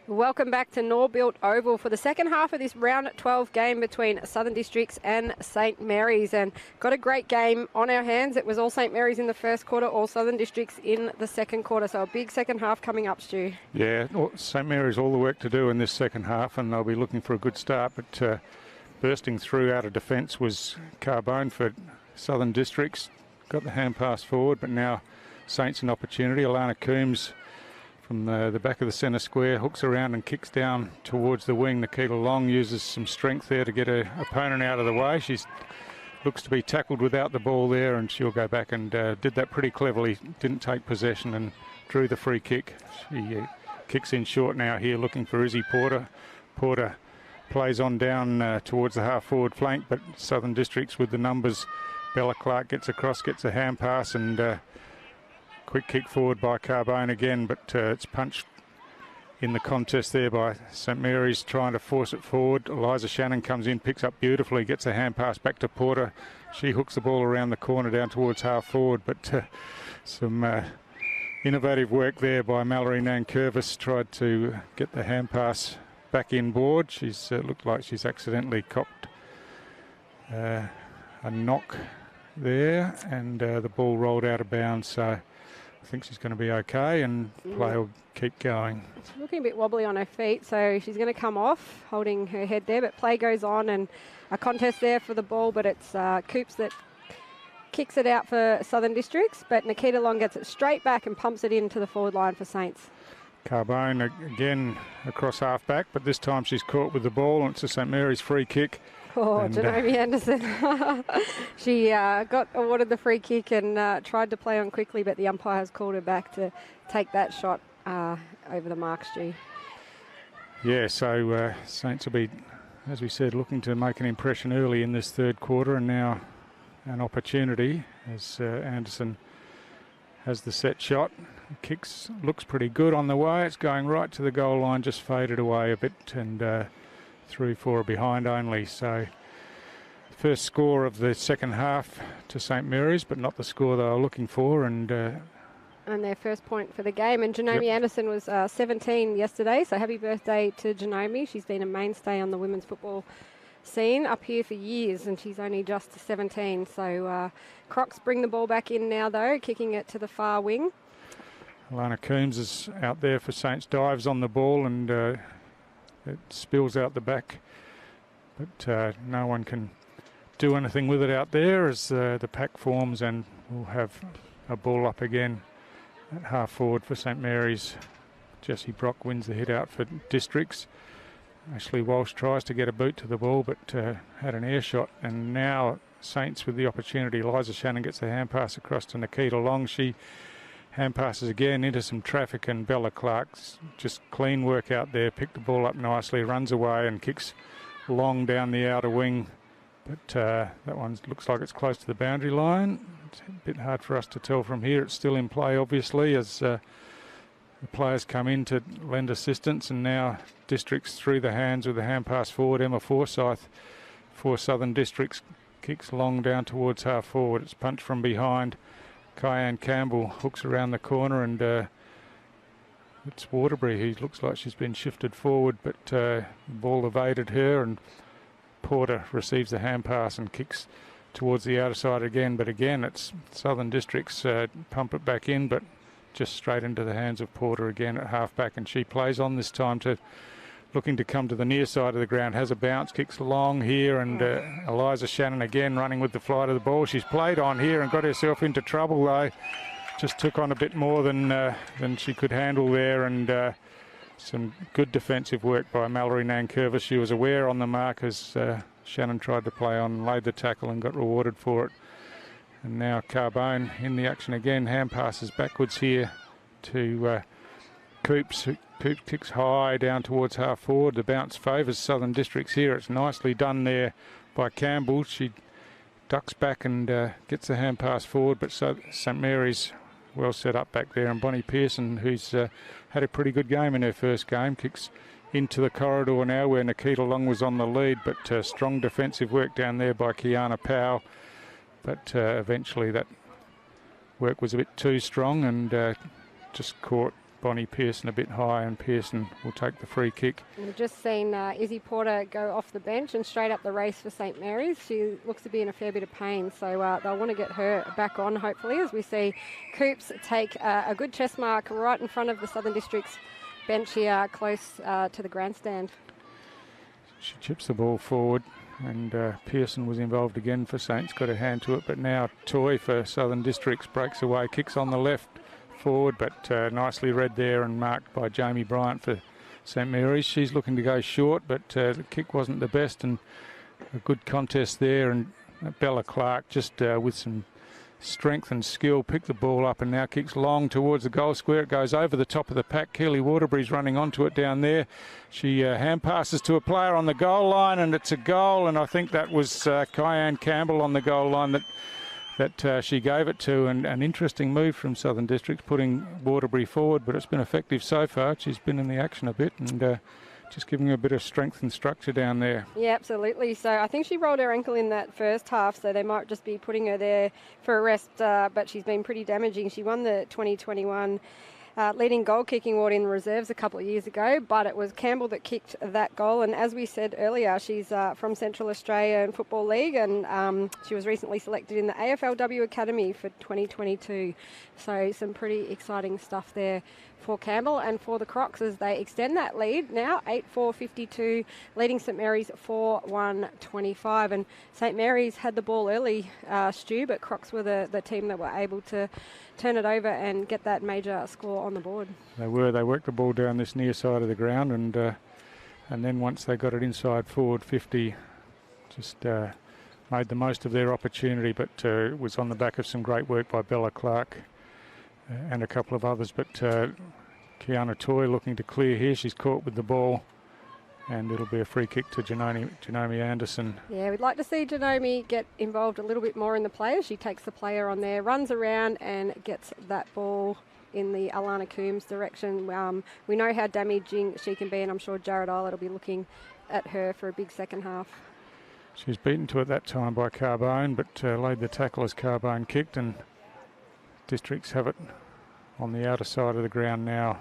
Welcome back to Norbuilt Oval for the second half of this round 12 game between Southern Districts and St Mary's, and got a great game on our hands. It was all St Mary's in the first quarter, all Southern Districts in the second quarter, so a big second half coming up, Stu. Yeah, St Mary's all the work to do in this second half, and they'll be looking for a good start, but bursting through out of defence was Carbone for Southern Districts. Got the hand pass forward, but now Saints an opportunity. Alana Coombs from the back of the centre square hooks around and kicks down towards the wing. Nikita Long uses some strength there to get her opponent out of the way. She looks to be tackled without the ball there, and she'll go back and did that pretty cleverly. Didn't take possession and drew the free kick. She kicks in short now here, looking for Izzy Porter. Porter plays on down towards the half-forward flank, but Southern Districts with the numbers. Bella Clark gets across, gets a hand pass, and quick kick forward by Carbone again, but it's punched in the contest there by St Mary's, trying to force it forward. Eliza Shannon comes in, picks up beautifully, gets a hand pass back to Porter. She hooks the ball around the corner down towards half-forward, but some innovative work there by Mallory Nankervis. Tried to get the hand pass back inboard. She's looked like she's accidentally copped a knock there, and the ball rolled out of bounds, so I think she's going to be okay, and play will keep going. She's looking a bit wobbly on her feet, so she's going to come off, holding her head there, but play goes on, and a contest there for the ball, but it's Coops that kicks it out for Southern Districts, but Nikita Long gets it straight back and pumps it into the forward line for Saints. Carbone again across half-back, but this time she's caught with the ball, and it's a St Mary's free kick. Oh, Janome Anderson. She got awarded the free kick and tried to play on quickly, but the umpire has called her back to take that shot over the mark, Stu. Yeah, so Saints will be, as we said, looking to make an impression early in this third quarter, and now an opportunity as Anderson has the set shot. Kicks, looks pretty good on the way. It's going right to the goal line, just faded away a bit, and 3-4 behind only. So first score of the second half to St Mary's, but not the score they were looking for, and their first point for the game. And Janome Anderson was 17 yesterday, so happy birthday to Janome. She's been a mainstay on the women's football scene up here for years, and she's only just 17. So Crocs bring the ball back in now, though, kicking it to the far wing. Alana Coombs is out there for Saints, dives on the ball, and it spills out the back, but no one can do anything with it out there as the pack forms, and we'll have a ball up again at half forward for St Mary's. Jessie Brock wins the hit out for Districts. Ashley Walsh tries to get a boot to the ball, but had an air shot, and now Saints with the opportunity. Eliza Shannon gets the hand pass across to Nikita Long. She hand passes again into some traffic, and Bella Clark's just clean work out there, picked the ball up nicely, runs away and kicks long down the outer wing, but that one looks like it's close to the boundary line. It's a bit hard for us to tell from here. It's still in play, obviously, as the players come in to lend assistance, and now Districts through the hands with the hand pass forward. Emma Forsyth for Southern Districts kicks long down towards half forward. It's punched from behind. Kyan Campbell hooks around the corner, and it's Waterbury. He looks like she's been shifted forward, but the ball evaded her, and Porter receives the hand pass and kicks towards the outer side again. But again, it's Southern Districts pump it back in, but just straight into the hands of Porter again at half-back, and she plays on this time to looking to come to the near side of the ground, has a bounce, kicks long here, and Eliza Shannon again running with the flight of the ball. She's played on here and got herself into trouble, though. Just took on a bit more than she could handle there, and some good defensive work by Mallory Nankervis. She was aware on the mark as Shannon tried to play on, laid the tackle and got rewarded for it. And now Carbone in the action again, hand passes backwards here to Coops. Coops kicks high down towards half forward. The bounce favours Southern Districts here. It's nicely done there by Campbell. She ducks back and gets the hand pass forward, but St Mary's well set up back there. And Bonnie Pearson, who's had a pretty good game in her first game, kicks into the corridor now where Nikita Long was on the lead, but strong defensive work down there by Kiana Powell. But eventually that work was a bit too strong and just caught Bonnie Pearson a bit high, and Pearson will take the free kick. We've just seen Izzy Porter go off the bench and straight up the race for St Mary's. She looks to be in a fair bit of pain, so they'll want to get her back on, hopefully, as we see Coops take a good chest mark right in front of the Southern District's bench here, close to the grandstand. She chips the ball forward, and Pearson was involved again for Saints, got a hand to it, but now Toy for Southern Districts breaks away, kicks on the left forward, but nicely read there and marked by Jamie Bryant for St Mary's. She's looking to go short, but the kick wasn't the best, and a good contest there, and Bella Clark just with some strength and skill picked the ball up and now kicks long towards the goal square. It goes over the top of the pack. Keely Waterbury's running onto it down there. She hand passes to a player on the goal line, and it's a goal, and I think that was Kyan Campbell on the goal line that she gave it to, and an interesting move from Southern Districts, putting Waterbury forward, but it's been effective so far. She's been in the action a bit, and just giving her a bit of strength and structure down there. Yeah, absolutely. So I think she rolled her ankle in that first half, so they might just be putting her there for a rest, but she's been pretty damaging. She won the 2021 leading goal kicking award in the reserves a couple of years ago, but it was Campbell that kicked that goal. And as we said earlier, she's from Central Australian Football League, and she was recently selected in the AFLW Academy for 2022. So some pretty exciting stuff there for Campbell and for the Crocs as they extend that lead now 8-4-52, leading St Mary's 4-1-25. And St Mary's had the ball early, Stu, but Crocs were the team that were able to turn it over and get that major score on the board. They worked the ball down this near side of the ground, and then once they got it inside forward 50, just made the most of their opportunity, but it was on the back of some great work by Bella Clark and a couple of others. But Kiana Toy looking to clear here. She's caught with the ball, and it'll be a free kick to Janome Anderson. Yeah, we'd like to see Janome get involved a little bit more in the play. She takes the player on there, runs around and gets that ball in the Alana Coombs direction. We know how damaging she can be, and I'm sure Jared Eilert will be looking at her for a big second half. She was beaten to it that time by Carbone, but laid the tackle as Carbone kicked, and Districts have it on the outer side of the ground now.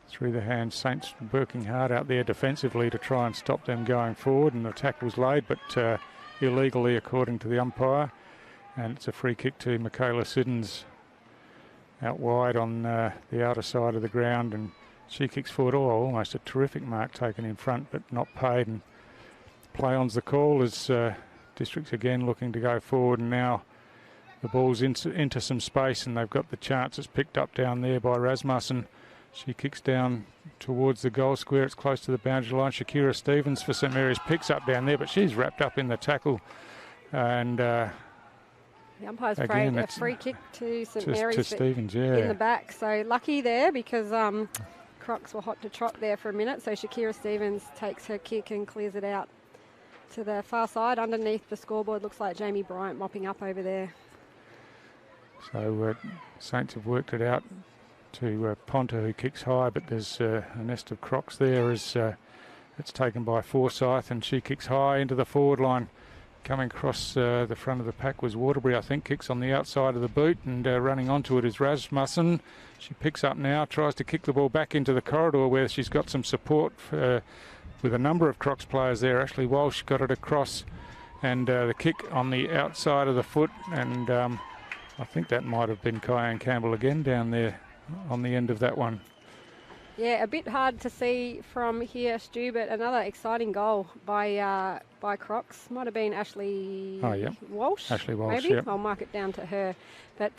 Through the hands, Saints working hard out there defensively to try and stop them going forward, and the tackle was laid, but illegally according to the umpire, and it's a free kick to Michaela Siddons out wide on the outer side of the ground, and she kicks forward. Almost a terrific mark taken in front, but not paid, and play on's the call as Districts again looking to go forward, and now the ball's into some space, and they've got the chance. It's picked up down there by Rasmussen. She kicks down towards the goal square. It's close to the boundary line. Shakira Stevens for St Mary's picks up down there, but she's wrapped up in the tackle. And the umpire's afraid a free kick to St Mary's to Stevens, yeah, in the back. So lucky there, because Crocs were hot to trot there for a minute. So Shakira Stevens takes her kick and clears it out to the far side. Underneath the scoreboard looks like Jamie Bryant mopping up over there. So Saints have worked it out to Ponta, who kicks high, but there's a nest of Crocs there as it's taken by Forsyth, and she kicks high into the forward line. Coming across the front of the pack was Waterbury, I think, kicks on the outside of the boot, and running onto it is Rasmussen. She picks up now, tries to kick the ball back into the corridor where she's got some support with a number of Crocs players there. Ashley Walsh got it across, and the kick on the outside of the foot, and I think that might have been Kyan Campbell again down there on the end of that one. Yeah, a bit hard to see from here, Stu, but another exciting goal by Crocs. Might have been Ashley Walsh. Ashley Walsh, maybe. Yep. I'll mark it down to her. But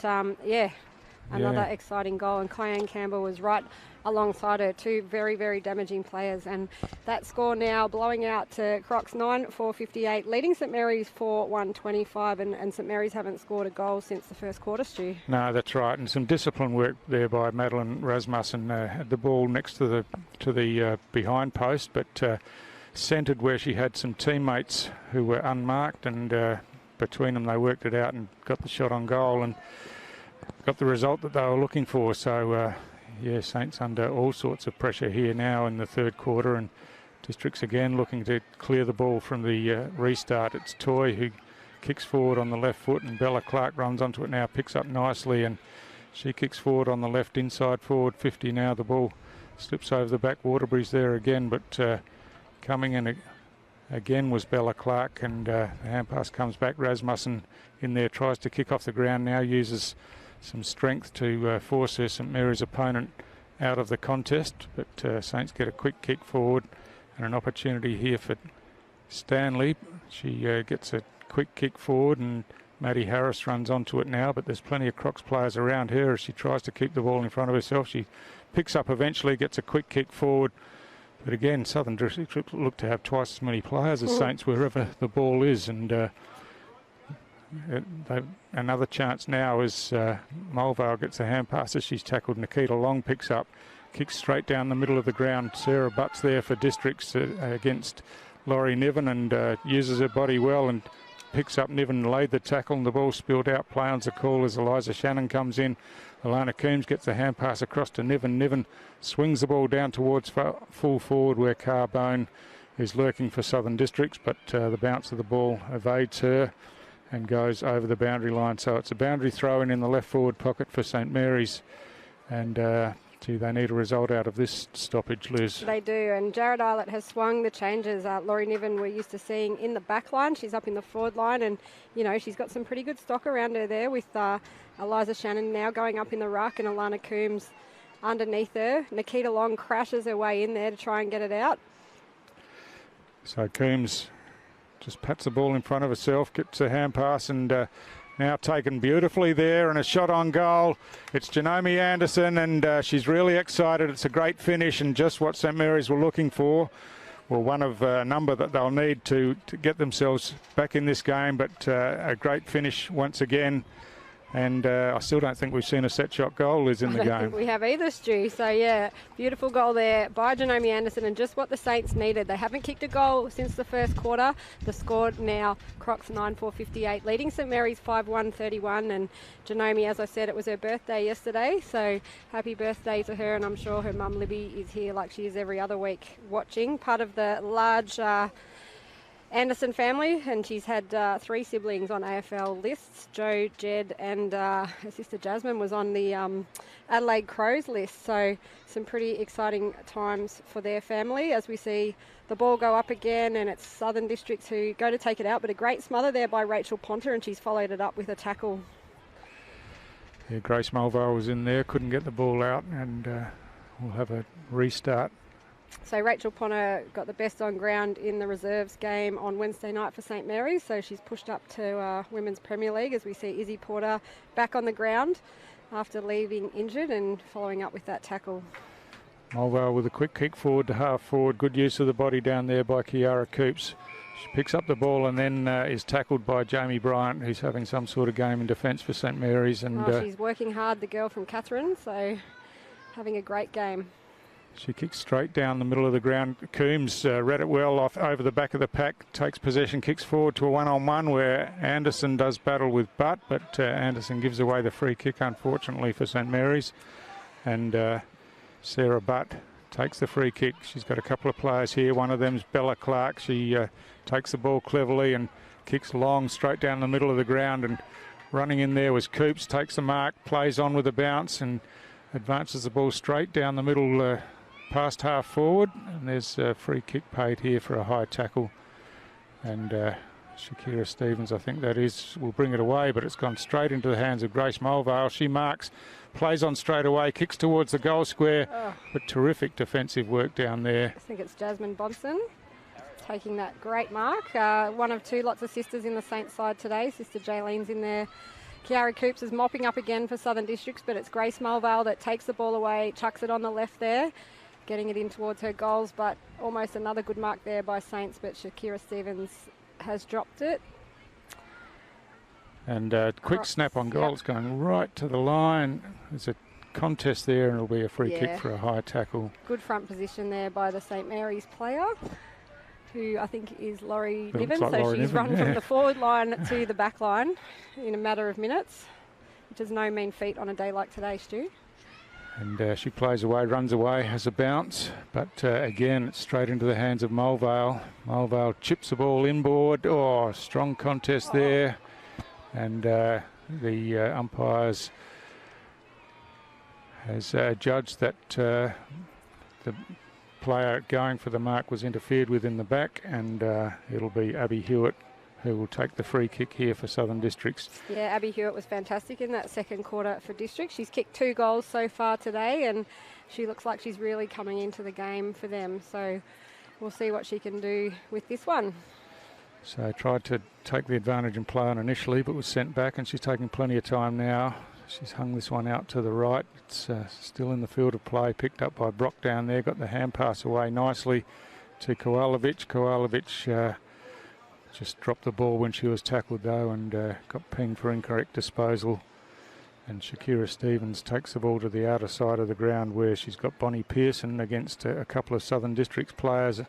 another exciting goal, and Kyan Campbell was right alongside her. Two very, very damaging players, and that score now blowing out to Crocs 9-4-58, leading St Mary's 4-1-25, and St Mary's haven't scored a goal since the first quarter, Stu. No, that's right, and some discipline work there by Madeline Rasmussen. Had the ball next to the behind post, but centred where she had some teammates who were unmarked, and between them they worked it out and got the shot on goal and got the result that they were looking for. So Saints under all sorts of pressure here now in the third quarter, and Districts again looking to clear the ball from the restart. It's Toy who kicks forward on the left foot, and Bella Clark runs onto it now, picks up nicely, and She kicks forward on the left inside forward 50 now. The ball slips over the back. Waterbury's there again, but coming in again was Bella Clark, and the hand pass comes back. Rasmussen in there tries to kick off the ground now, uses some strength to force her St Mary's opponent out of the contest, but Saints get a quick kick forward and an opportunity here for Stanley. She gets a quick kick forward, and Maddie Harris runs onto it now, but there's plenty of Crocs players around her as she tries to keep the ball in front of herself. She picks up eventually, gets a quick kick forward, but again Southern District look to have twice as many players as Saints wherever the ball is, and another chance now as Mulvale gets a hand pass as she's tackled. Nikita Long picks up, kicks straight down the middle of the ground. Sarah Butts there for Districts against Laurie Niven, and uses her body well and picks up Niven, laid the tackle, and the ball spilled out. Play on's a call as Eliza Shannon comes in. Alana Coombs gets a hand pass across to Niven. Niven swings the ball down towards full forward where Carbone is lurking for Southern Districts, but the bounce of the ball evades her and goes over the boundary line. So it's a boundary throw in the left forward pocket for St Mary's, and they need a result out of this stoppage, Liz. They do, and Jared Eilert has swung the changes. Laurie Niven we're used to seeing in the back line. She's up in the forward line, and, you know, she's got some pretty good stock around her there with Eliza Shannon now going up in the ruck and Alana Coombs underneath her. Nikita Long crashes her way in there to try and get it out. So Coombs just pats the ball in front of herself, gets a hand pass, and now taken beautifully there, and a shot on goal. It's Janome Anderson, and she's really excited. It's a great finish and just what St Mary's were looking for. Well, one of a number that they'll need to get themselves back in this game, but a great finish once again. And I still don't think we've seen a set shot goal is in the game. I don't think we have either, Stu. So, yeah, beautiful goal there by Janome Anderson, and just what the Saints needed. They haven't kicked a goal since the first quarter. The score now, Crocs 9-4-58, leading St Mary's 5-1-31. And Janome, as I said, it was her birthday yesterday. So happy birthday to her, and I'm sure her mum Libby is here like she is every other week watching. Part of the large Anderson family, and she's had 3 siblings on AFL lists. Joe, Jed, and her sister Jasmine was on the Adelaide Crows list. So some pretty exciting times for their family as we see the ball go up again, and it's Southern Districts who go to take it out, but a great smother there by Rachel Ponter, and she's followed it up with a tackle. Yeah, Grace Mulvale was in there, couldn't get the ball out, and we'll have a restart. So Rachel Ponter got the best on ground in the reserves game on Wednesday night for St Mary's. So she's pushed up to Women's Premier League as we see Izzy Porter back on the ground after leaving injured and following up with that tackle. Mulvale with a quick kick forward to half forward. Good use of the body down there by Kiara Coops. She picks up the ball and then is tackled by Jamie Bryant, who's having some sort of game in defence for St Mary's. And she's working hard, the girl from Catherine, so having a great game. She kicks straight down the middle of the ground. Coombs read it well off over the back of the pack, takes possession, kicks forward to a one-on-one where Anderson does battle with Butt, but Anderson gives away the free kick, unfortunately, for St Mary's. And Sarah Butt takes the free kick. She's got a couple of players here. One of them's Bella Clark. She takes the ball cleverly and kicks long straight down the middle of the ground. And running in there was Coops, takes the mark, plays on with a bounce and advances the ball straight down the middle past half forward, and there's a free kick paid here for a high tackle, and Shakira Stevens, I think that is, will bring it away, but it's gone straight into the hands of Grace Mulvale. She marks, plays on straight away, kicks towards the goal square, but terrific defensive work down there. I think it's Jasmine Bonson taking that great mark. One of 2 lots of sisters in the Saints side today. Sister Jaylene's in there. Kiara Coops is mopping up again for Southern Districts, but it's Grace Mulvale that takes the ball away, chucks it on the left there, getting it in towards her goals, but almost another good mark there by Saints, but Shakira Stevens has dropped it. And quick snap on goal. It's going right to the line. There's a contest there, and it'll be a free kick for a high tackle. Good front position there by the St Mary's player, who I think is Laurie Niven. Like so Laurie she's Niven, run from the forward line to the back line in a matter of minutes, which is no mean feat on a day like today, Stu. And she plays away, runs away, has a bounce, but again, it's straight into the hands of Mulvale. Mulvale chips the ball inboard. Oh, strong contest there. And the umpires has judged that the player going for the mark was interfered with in the back, and it'll be Abby Hewitt who will take the free kick here for Southern Districts. Yeah, Abby Hewitt was fantastic in that second quarter for District. She's kicked 2 goals so far today, and she looks like she's really coming into the game for them. So we'll see what she can do with this one. So tried to take the advantage and play on initially, but was sent back, and she's taking plenty of time now. She's hung this one out to the right. It's still in the field of play, picked up by Brock down there, got the hand pass away nicely to Kowalovic. Kowalovic just dropped the ball when she was tackled though, and got pinged for incorrect disposal. And Shakira Stevens takes the ball to the outer side of the ground, where she's got Bonnie Pearson against a couple of Southern Districts players.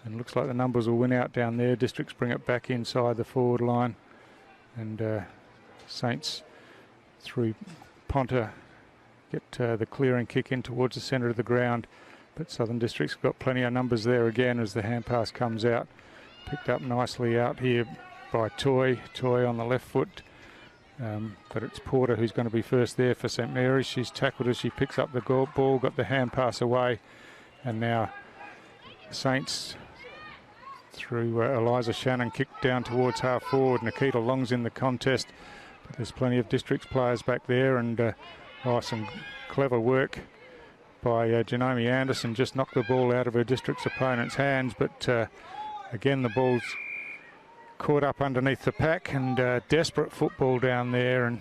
And looks like the numbers will win out down there. Districts bring it back inside the forward line. And Saints, through Ponta, get the clearing kick in towards the centre of the ground. But Southern Districts got plenty of numbers there again as the hand pass comes out. Picked up nicely out here by Toy on the left foot. But it's Porter who's going to be first there for St Mary's. She's tackled as she picks up the ball, got the hand pass away. And now Saints, through Eliza Shannon, kicked down towards half forward. Nikita Long's in the contest. But there's plenty of Districts players back there, and some clever work by Janome Anderson. Just knocked the ball out of her Districts opponent's hands, but again the ball's caught up underneath the pack, and desperate football down there, and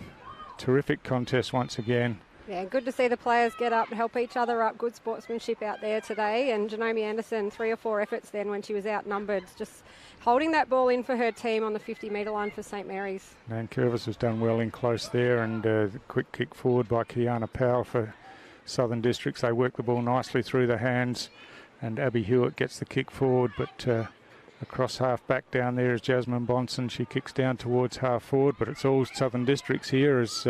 terrific contest once again. Yeah, good to see the players get up and help each other up. Good sportsmanship out there today. And Janome Anderson, 3 or 4 efforts then when she was outnumbered, just holding that ball in for her team on the 50-metre line for St Mary's. Nan Curvis has done well in close there, and the quick kick forward by Kiana Powell for Southern Districts. They work the ball nicely through the hands, and Abby Hewitt gets the kick forward, but across half back down there is Jasmine Bonson. She kicks down towards half forward, but it's all Southern Districts here as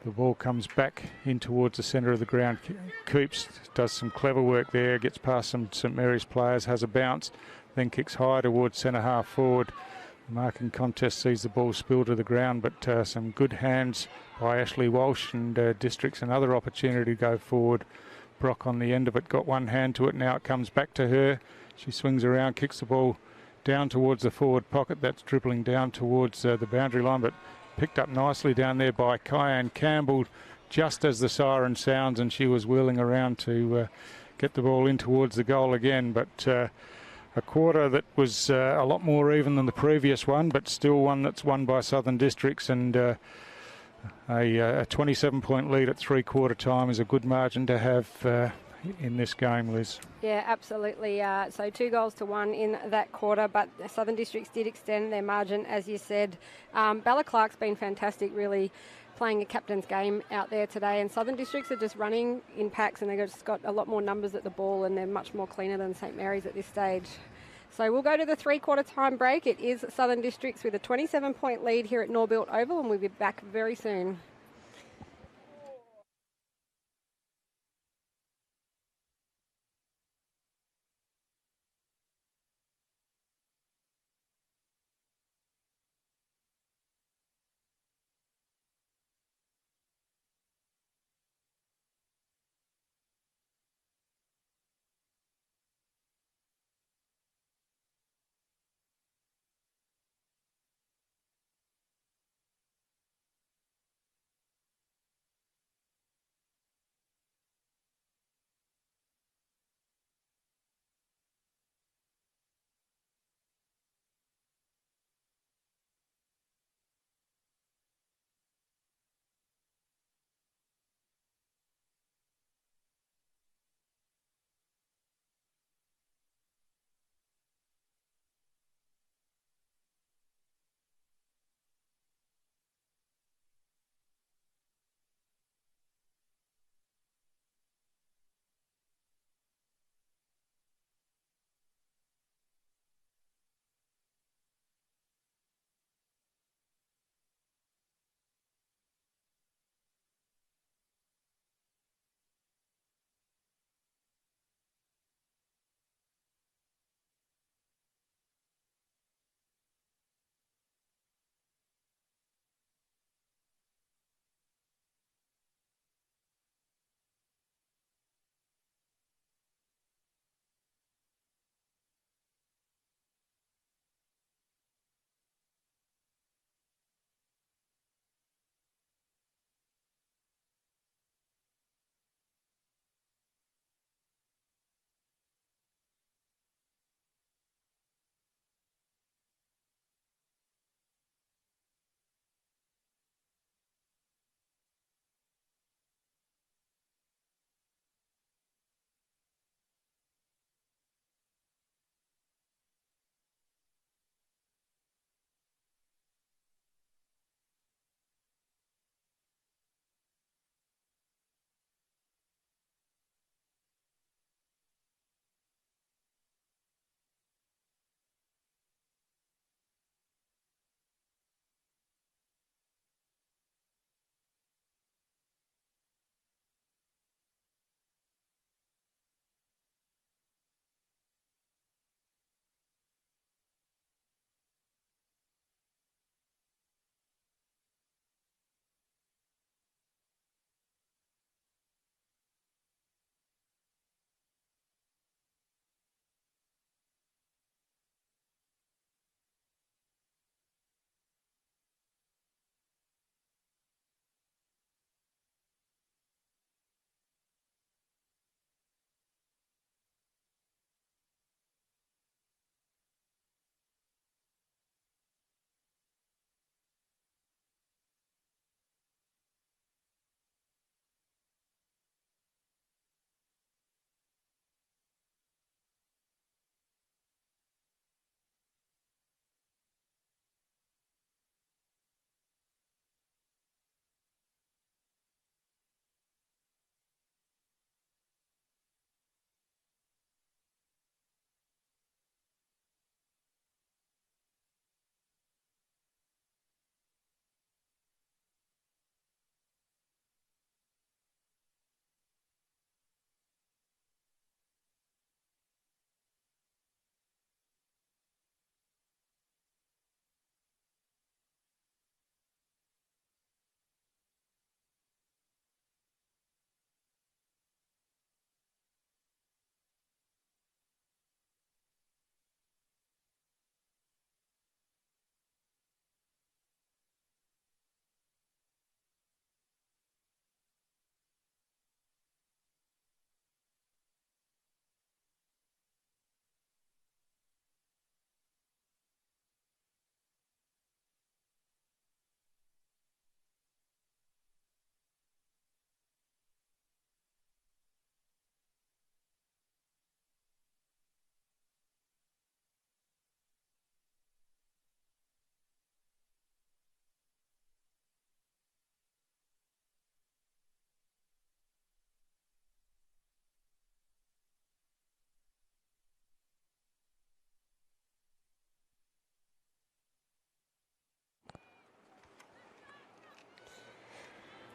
the ball comes back in towards the centre of the ground. Coops does some clever work there, gets past some St Mary's players, has a bounce, then kicks high towards centre half forward. The marking contest sees the ball spill to the ground, but some good hands by Ashley Walsh, and Districts another opportunity to go forward. Brock on the end of it got one hand to it, now it comes back to her. She swings around, kicks the ball down towards the forward pocket. That's dribbling down towards the boundary line, but picked up nicely down there by Kyan Campbell just as the siren sounds, and she was wheeling around to get the ball in towards the goal again. But a quarter that was a lot more even than the previous one, but still one that's won by Southern Districts, and a 27-point lead at three-quarter time is a good margin to have in this game, Liz. Yeah, absolutely. So 2 goals to 1 in that quarter, but Southern Districts did extend their margin, as you said. Bella Clark's been fantastic, really playing a captain's game out there today, and Southern Districts are just running in packs, and they've just got a lot more numbers at the ball, and they're much more cleaner than St Mary's at this stage. So we'll go to the three-quarter time break. It is Southern Districts with a 27-point lead here at Norbuilt Oval, and we'll be back very soon.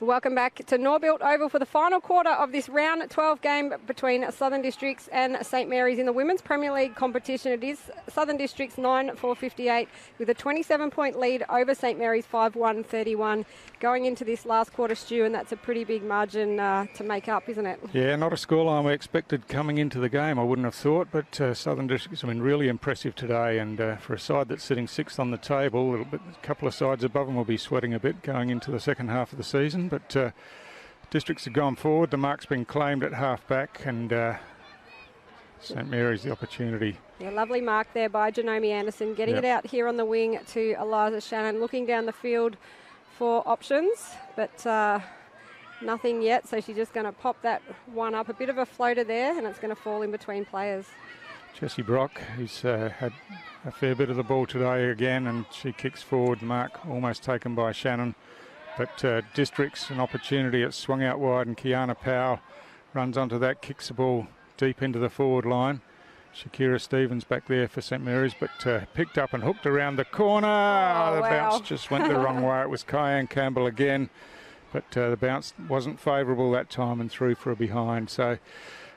Welcome back to Norbuilt Oval for the final quarter of this round 12 game between Southern Districts and St Mary's in the Women's Premier League competition. It is Southern Districts 9-4-58 with a 27-point lead over St Mary's 5-1-31 going into this last quarter, Stu, and that's a pretty big margin to make up, isn't it? Yeah, not a scoreline we expected coming into the game, I wouldn't have thought, but Southern Districts have been really impressive today, and for a side that's sitting sixth on the table, a couple of sides above them will be sweating a bit going into the second half of the season. But Districts have gone forward. The mark's been claimed at half back, and St Mary's the opportunity. Yeah, lovely mark there by Janome Anderson, getting it out here on the wing to Eliza Shannon, looking down the field for options, but nothing yet. So she's just going to pop that one up, a bit of a floater there, and it's going to fall in between players. Jessie Brock, who's had a fair bit of the ball today again, and she kicks forward. Mark almost taken by Shannon. But Districts, an opportunity. It's swung out wide, and Kiana Powell runs onto that, kicks the ball deep into the forward line. Shakira Stevens back there for St Mary's, but picked up and hooked around the corner. The bounce just went the wrong way. It was Kyan Campbell again, but the bounce wasn't favourable that time and threw for a behind. So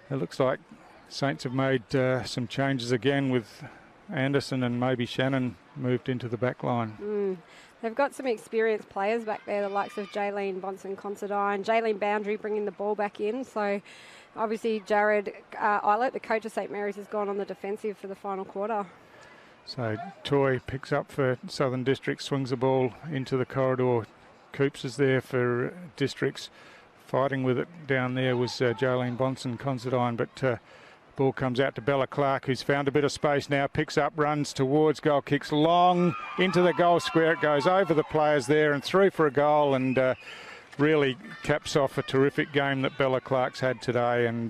it looks like Saints have made some changes again, with Anderson and maybe Shannon moved into the back line. They've got some experienced players back there, the likes of Jaylene Bonson-Considine, Jaylene Boundary bringing the ball back in. So obviously Jared Eilert, the coach of St Mary's, has gone on the defensive for the final quarter. So Toy picks up for Southern Districts, swings the ball into the corridor. Coops is there for Districts. Fighting with it down there was Jaylene Bonson-Considine, but ball comes out to Bella Clark, who's found a bit of space now, picks up, runs towards goal, kicks long into the goal square. It goes over the players there and through for a goal, and really caps off a terrific game that Bella Clark's had today. And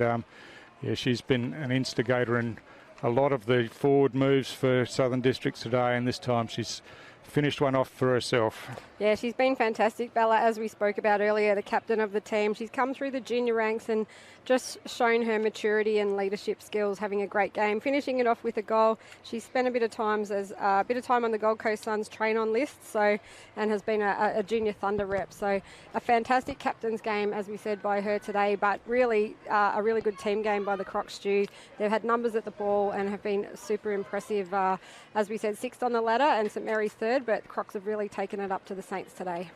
yeah, she's been an instigator in a lot of the forward moves for Southern Districts today, and this time she's finished one off for herself. Yeah, she's been fantastic, Bella, as we spoke about earlier, the captain of the team. She's come through the junior ranks and just shown her maturity and leadership skills, having a great game, finishing it off with a goal. She's spent a bit of time on the Gold Coast Suns train-on list, so, and has been a junior Thunder rep. So a fantastic captain's game, as we said, by her today, but really a really good team game by the Crocs, Stu. They've had numbers at the ball and have been super impressive. As we said, sixth on the ladder and St Mary's third, but Crocs have really taken it up to the Saints today.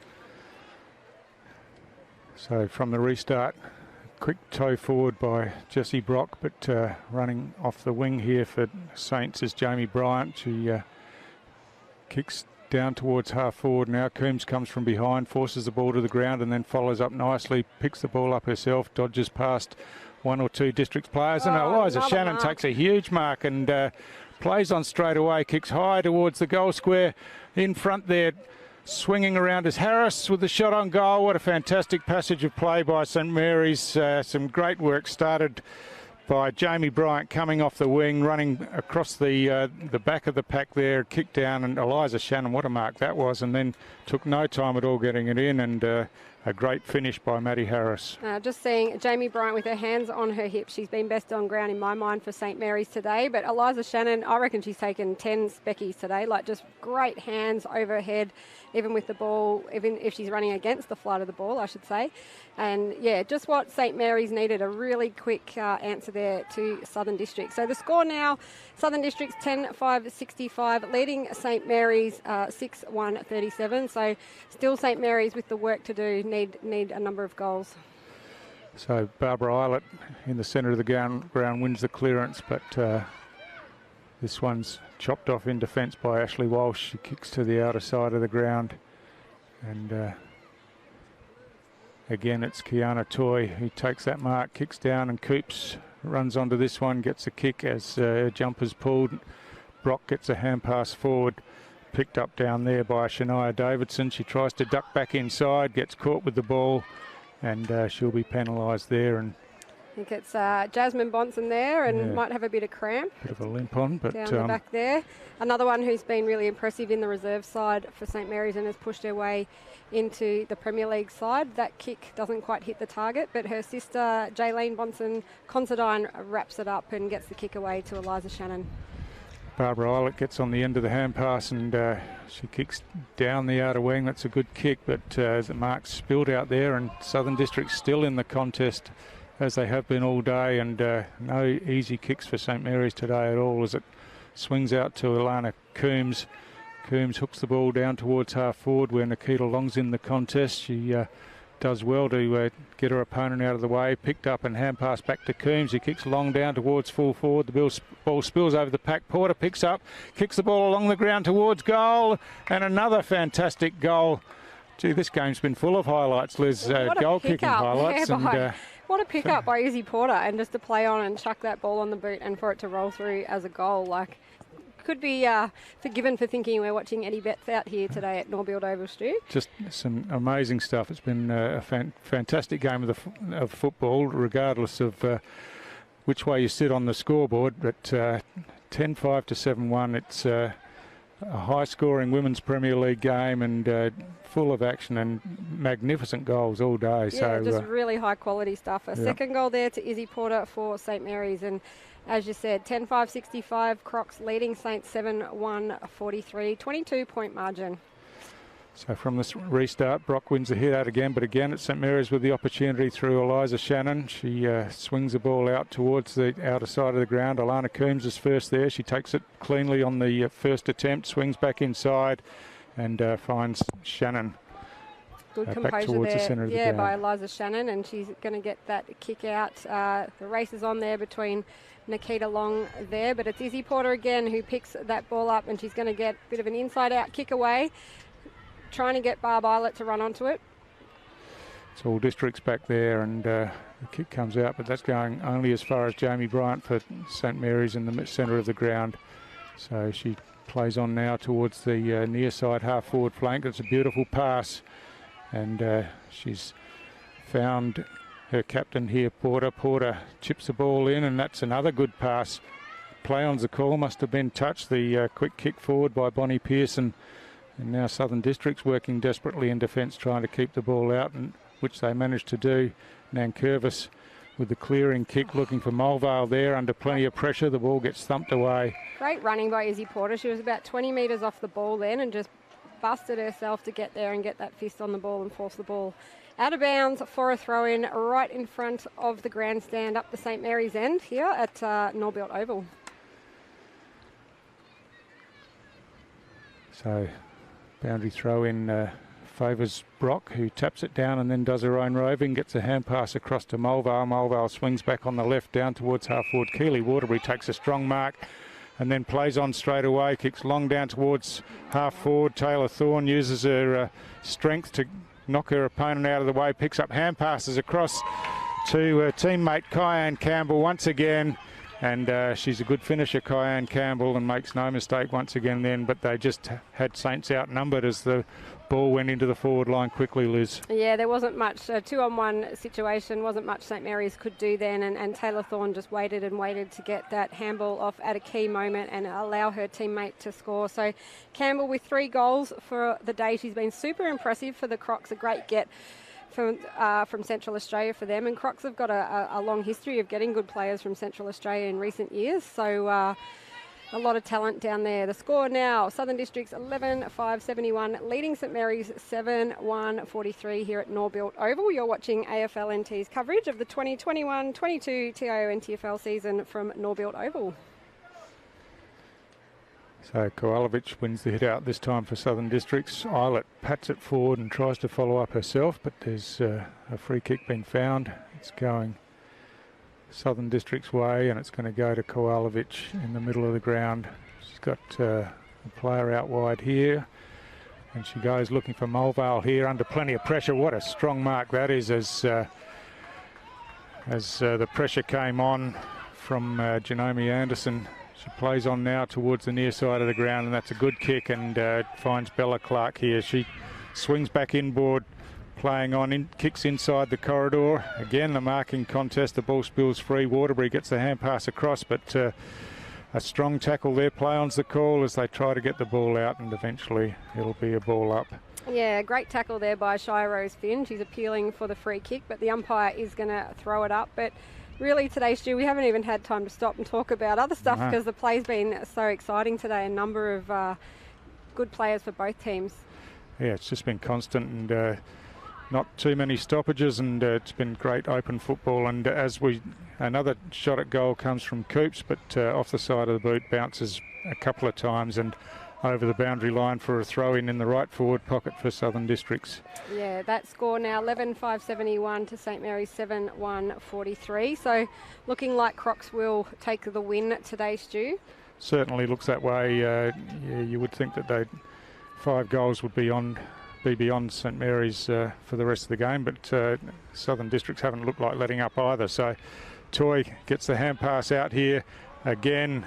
So from the restart, quick toe forward by Jessie Brock, but running off the wing here for Saints is Jamie Bryant. She kicks down towards half forward now. Coombs comes from behind, forces the ball to the ground and then follows up nicely, picks the ball up herself, dodges past one or two Districts players, and Eliza Shannon takes a huge mark and plays on straight away, kicks high towards the goal square. In front there, swinging around is Harris with the shot on goal. What a fantastic passage of play by St Mary's. Some great work started by Jamie Bryant coming off the wing, running across the back of the pack there, kicked down, and Eliza Shannon, what a mark that was, and then took no time at all getting it in, and a great finish by Maddie Harris. Just seeing Jamie Bryant with her hands on her hips. She's been best on ground in my mind for St Mary's today. But Eliza Shannon, I reckon she's taken 10 speckies today. Like, just great hands over her head, even with the ball, even if she's running against the flight of the ball, I should say. And yeah, just what St Mary's needed, a really quick answer there to Southern Districts. So the score now, Southern Districts 10-5-65, leading St Mary's 6-1-37. So still St Mary's with the work to do, need a number of goals. So Barbara Eilert in the centre of the ground wins the clearance, but this one's chopped off in defence by Ashley Walsh. She kicks to the outer side of the ground, and again it's Kiana Toy who takes that mark, kicks down, and Coops runs onto this one, gets a kick as jumper's pulled. Brock gets a hand pass forward, picked up down there by Shania Davidson. She tries to duck back inside, gets caught with the ball, and she'll be penalised there. And I think it's Jasmine Bonson there, and might have a bit of cramp. Bit of a limp on, but down the back there. Another one who's been really impressive in the reserve side for St Mary's and has pushed her way into the Premier League side. That kick doesn't quite hit the target, but her sister Jaylene Bonson-Considine wraps it up and gets the kick away to Eliza Shannon. Barbara Eilert gets on the end of the hand pass and she kicks down the outer wing. That's a good kick, but the mark's spilled out there, and Southern District still in the contest as they have been all day, and no easy kicks for St Mary's today at all as it swings out to Alana Coombs. Coombs hooks the ball down towards half forward where Nikita Long's in the contest. She does well to get her opponent out of the way. Picked up and hand pass back to Coombs. He kicks Long down towards full forward. The ball spills over the pack. Porter picks up, kicks the ball along the ground towards goal, and another fantastic goal. Gee, this game's been full of highlights, Liz. Goal kicking highlights. What a pick-up by Izzy Porter, and just to play on and chuck that ball on the boot and for it to roll through as a goal. Like, could be forgiven for thinking we're watching Eddie Betts out here today at Norbuilt Oval, Stu. Just some amazing stuff. It's been a fantastic game of football, regardless of which way you sit on the scoreboard. But 10-5 to 7-1, it's a high-scoring Women's Premier League game and full of action and magnificent goals all day. Yeah, so just really high-quality stuff. A second goal there to Izzy Porter for St Mary's, and as you said, 10-5-65, Crocs leading Saints 7-1-43, 22-point margin. So from this restart, Brock wins the hit out again, but again it's St Mary's with the opportunity through Eliza Shannon. She swings the ball out towards the outer side of the ground. Alana Coombs is first there. She takes it cleanly on the first attempt, swings back inside and finds Shannon. Good back towards the centre of the ground. By Eliza Shannon, and she's going to get that kick out. The race is on there between Nikita Long there, but it's Izzy Porter again who picks that ball up, and she's going to get a bit of an inside-out kick away, trying to get Barb Eilert to run onto it. It's all Districts back there, and the kick comes out, but that's going only as far as Jamie Bryant for St Mary's in the centre of the ground. So she plays on now towards the near side half-forward flank. It's a beautiful pass, and she's found her captain here, Porter. Porter chips the ball in, and that's another good pass. Play on's the call, must have been touched. The quick kick forward by Bonnie Pearson. And now Southern Districts working desperately in defence, trying to keep the ball out, and which they managed to do. Nankervis with the clearing kick, looking for Mulvale there under plenty of pressure. The ball gets thumped away. Great running by Izzy Porter. She was about 20 metres off the ball then and just busted herself to get there and get that fist on the ball and force the ball out of bounds for a throw-in right in front of the grandstand up the St Mary's end here at Norbuilt Oval. So boundary throw-in favours Brock, who taps it down and then does her own roving, gets a hand pass across to Mulvale. Mulvale swings back on the left down towards half-forward. Keely Waterbury takes a strong mark and then plays on straight away, kicks long down towards half-forward. Taylor Thorne uses her strength to knock her opponent out of the way, picks up hand passes across to her teammate Kyan Campbell once again, and she's a good finisher, Kyan Campbell, and makes no mistake once again then, but they just had Saints outnumbered as the ball went into the forward line quickly, Liz. Yeah, there wasn't much, a 2-on-1 situation, wasn't much St Mary's could do then, and Taylor Thorne just waited and waited to get that handball off at a key moment and allow her teammate to score. So Campbell with 3 goals for the day. She's been super impressive for the Crocs, a great get from Central Australia for them, and Crocs have got a long history of getting good players from Central Australia in recent years, so a lot of talent down there. The score now, Southern Districts 11-5-71, leading St Mary's 7-1-43 here at Norbuilt Oval. You're watching AFLNT's coverage of the 2021-22 TIO NTFL season from Norbuilt Oval. So Kowalovic wins the hit out this time for Southern Districts. Eilert pats it forward and tries to follow up herself, but there's a free kick been found. It's going Southern Districts way, and it's going to go to Kowalovic in the middle of the ground. She's got a player out wide here, and she goes looking for Mulvale here under plenty of pressure. What a strong mark that is as the pressure came on from Janome Anderson. She plays on now towards the near side of the ground, and that's a good kick, and finds Bella Clark here. She swings back inboard, playing on, kicks inside the corridor. Again, the marking contest, the ball spills free. Waterbury gets the hand pass across, but a strong tackle there. Play on's the call as they try to get the ball out, and eventually it'll be a ball up. Yeah, great tackle there by Shire Rose Finn. She's appealing for the free kick, but the umpire is going to throw it up. But Really today, Stu, we haven't even had time to stop and talk about other stuff because the play's been so exciting today. A number of good players for both teams. Yeah, it's just been constant and not too many stoppages, and it's been great open football. And another shot at goal comes from Coops, but off the side of the boot, bounces a couple of times and over the boundary line for a throw-in the right forward pocket for Southern Districts. Yeah, that score now 11-5-71 to St Mary's 7-1-43. So looking like Crocs will take the win today, Stu. Certainly looks that way. Yeah, you would think that 5 goals would be beyond St Mary's for the rest of the game, but Southern Districts haven't looked like letting up either. So Toy gets the hand pass out here again.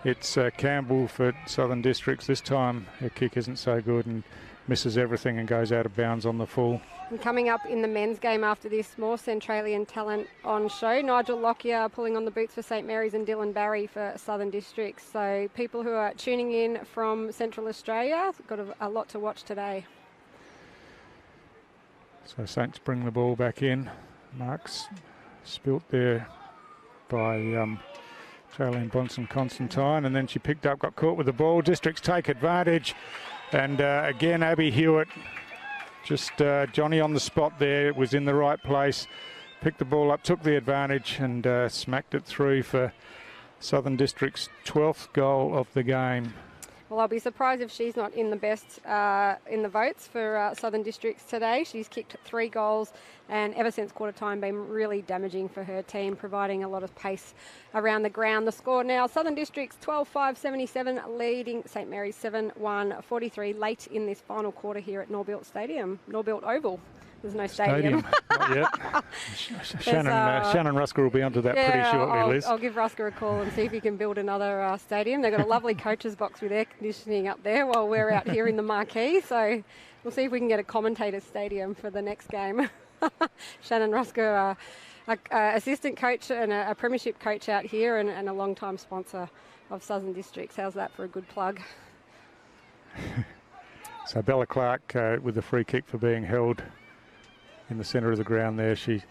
It's Campbell for Southern Districts. This time her kick isn't so good and misses everything and goes out of bounds on the full. And coming up in the men's game after this, more Centralian talent on show. Nigel Lockyer pulling on the boots for St Mary's and Dylan Barry for Southern Districts. So people who are tuning in from Central Australia, got a lot to watch today. So Saints bring the ball back in. Mark's spilt there by Jolene Bonson-Constantine, and then she picked up, got caught with the ball. Districts take advantage, and again Abby Hewitt, just Johnny on the spot there, was in the right place, picked the ball up, took the advantage and smacked it through for Southern District's 12th goal of the game. Well, I'll be surprised if she's not in the best in the votes for Southern Districts today. She's kicked 3 goals and ever since quarter time been really damaging for her team, providing a lot of pace around the ground. The score now, Southern Districts 12-5-77 leading St Mary's 7-1-43 late in this final quarter here at Norbuilt Oval. There's no stadium. Not yet. Shannon Rusker will be onto that pretty shortly, Liz. I'll give Rusker a call and see if he can build another stadium. They've got a lovely coach's box with air conditioning up there while we're out here in the marquee. So we'll see if we can get a commentator's stadium for the next game. Shannon Rusker, assistant coach and a premiership coach out here and a long-time sponsor of Southern Districts. How's that for a good plug? So Bella Clark with the free kick for being held in the centre of the ground there. She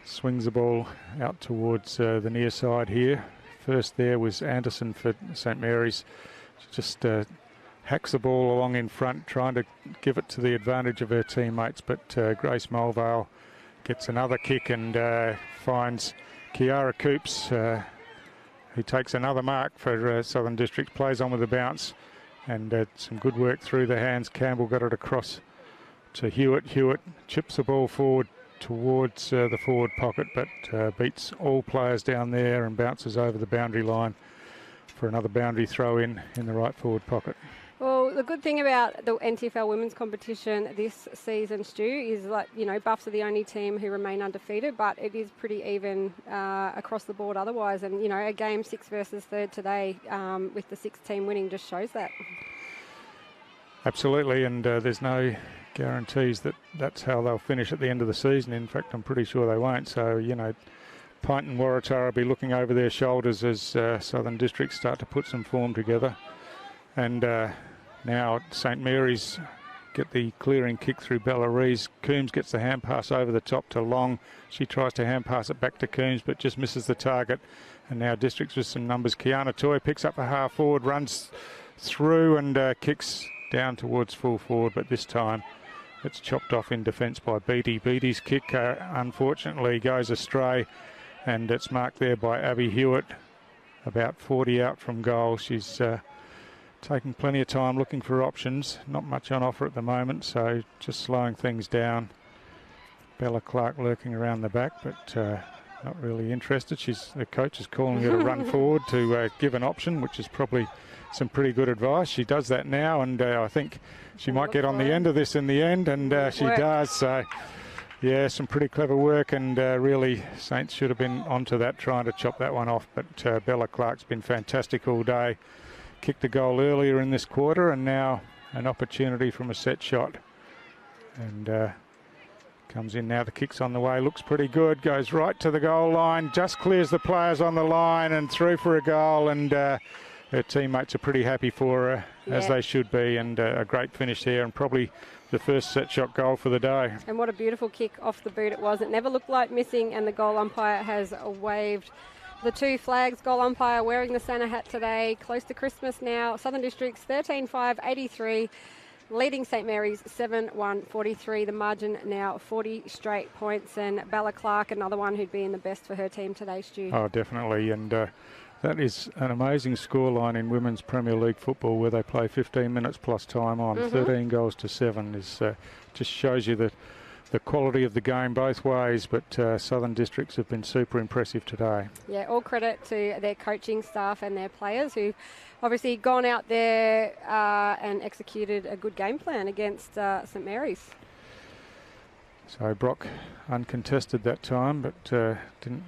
swings the ball out towards the near side here. First there was Anderson for St Mary's. She just hacks the ball along in front, trying to give it to the advantage of her teammates, but Grace Mulvale gets another kick and finds Kiara Coops, who takes another mark for Southern Districts, plays on with the bounce, and some good work through the hands. Campbell got it across to Hewitt. Hewitt chips the ball forward towards the forward pocket, but beats all players down there and bounces over the boundary line for another boundary throw in the right forward pocket. Well, the good thing about the NTFL women's competition this season, Stu, is Buffs are the only team who remain undefeated, but it is pretty even across the board otherwise. And, a game 6 versus 3rd today with the 6th team winning just shows that. Absolutely, and there's no guarantees that that's how they'll finish at the end of the season. In fact, I'm pretty sure they won't. So, Pint and Waratah will be looking over their shoulders as Southern Districts start to put some form together. And now St Mary's get the clearing kick through Bella Rees. Coombs gets the hand pass over the top to Long. She tries to hand pass it back to Coombs, but just misses the target. And now Districts with some numbers. Kiana Toy picks up a half forward, runs through and kicks down towards full forward, but this time it's chopped off in defence by Beattie. Beattie's kick unfortunately goes astray, and it's marked there by Abby Hewitt, about 40 out from goal. She's taking plenty of time looking for options, not much on offer at the moment, so just slowing things down. Bella Clark lurking around the back, but not really interested. The coach is calling her to run forward to give an option, which is probably some pretty good advice. She does that now, and I think she might get on the end of this in the end, and she does. So, yeah, some pretty clever work, and really Saints should have been onto that, trying to chop that one off. But Bella Clark's been fantastic all day. Kicked a goal earlier in this quarter, and now an opportunity from a set shot. And comes in now, the kick's on the way, looks pretty good, goes right to the goal line, just clears the players on the line and through for a goal. And her teammates are pretty happy for her, as they should be, and a great finish there, and probably the first set shot goal for the day. And what a beautiful kick off the boot it was. It never looked like missing, and the goal umpire has waved the 2 flags. Goal umpire wearing the Santa hat today. Close to Christmas now. Southern Districts 13-5-83. Leading St Mary's 7-1-43. The margin now 40 straight points. And Bella Clark, another one who'd be in the best for her team today, Stu. Oh, definitely. And that is an amazing scoreline in Women's Premier League football, where they play 15 minutes plus time on. 13 goals to 7 is just shows you the quality of the game both ways. But Southern Districts have been super impressive today. Yeah, all credit to their coaching staff and their players, who obviously gone out there and executed a good game plan against St Mary's. So Brock uncontested that time, but didn't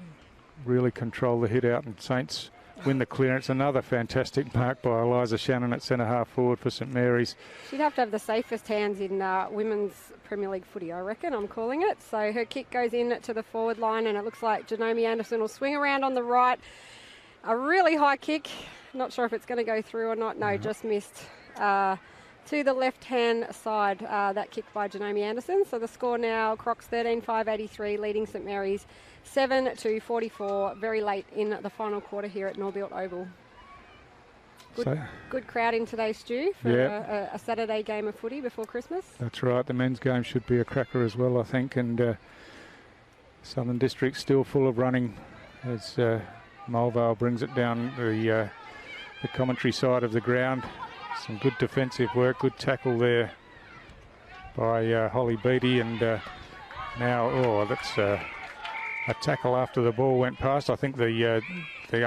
really control the hit out, and Saints win the clearance. Another fantastic mark by Eliza Shannon at centre half forward for St Mary's. She'd have to have the safest hands in Women's Premier League footy, I reckon. I'm calling it. So her kick goes in to the forward line, and it looks like Janome Anderson will swing around on the right. A really high kick. Not sure if it's going to go through or not. No, just missed to the left-hand side, that kick by Janome Anderson. So the score now, Crocs 13-5-83, leading St Mary's 7-44, very late in the final quarter here at Norbuilt Oval. Good crowd in today, Stu, for a Saturday game of footy before Christmas. That's right. The men's game should be a cracker as well, I think. And Southern District still full of running as Mulvale brings it down the commentary side of the ground. Some good defensive work, good tackle there by Holly Beattie, and now, that's a tackle after the ball went past. I think the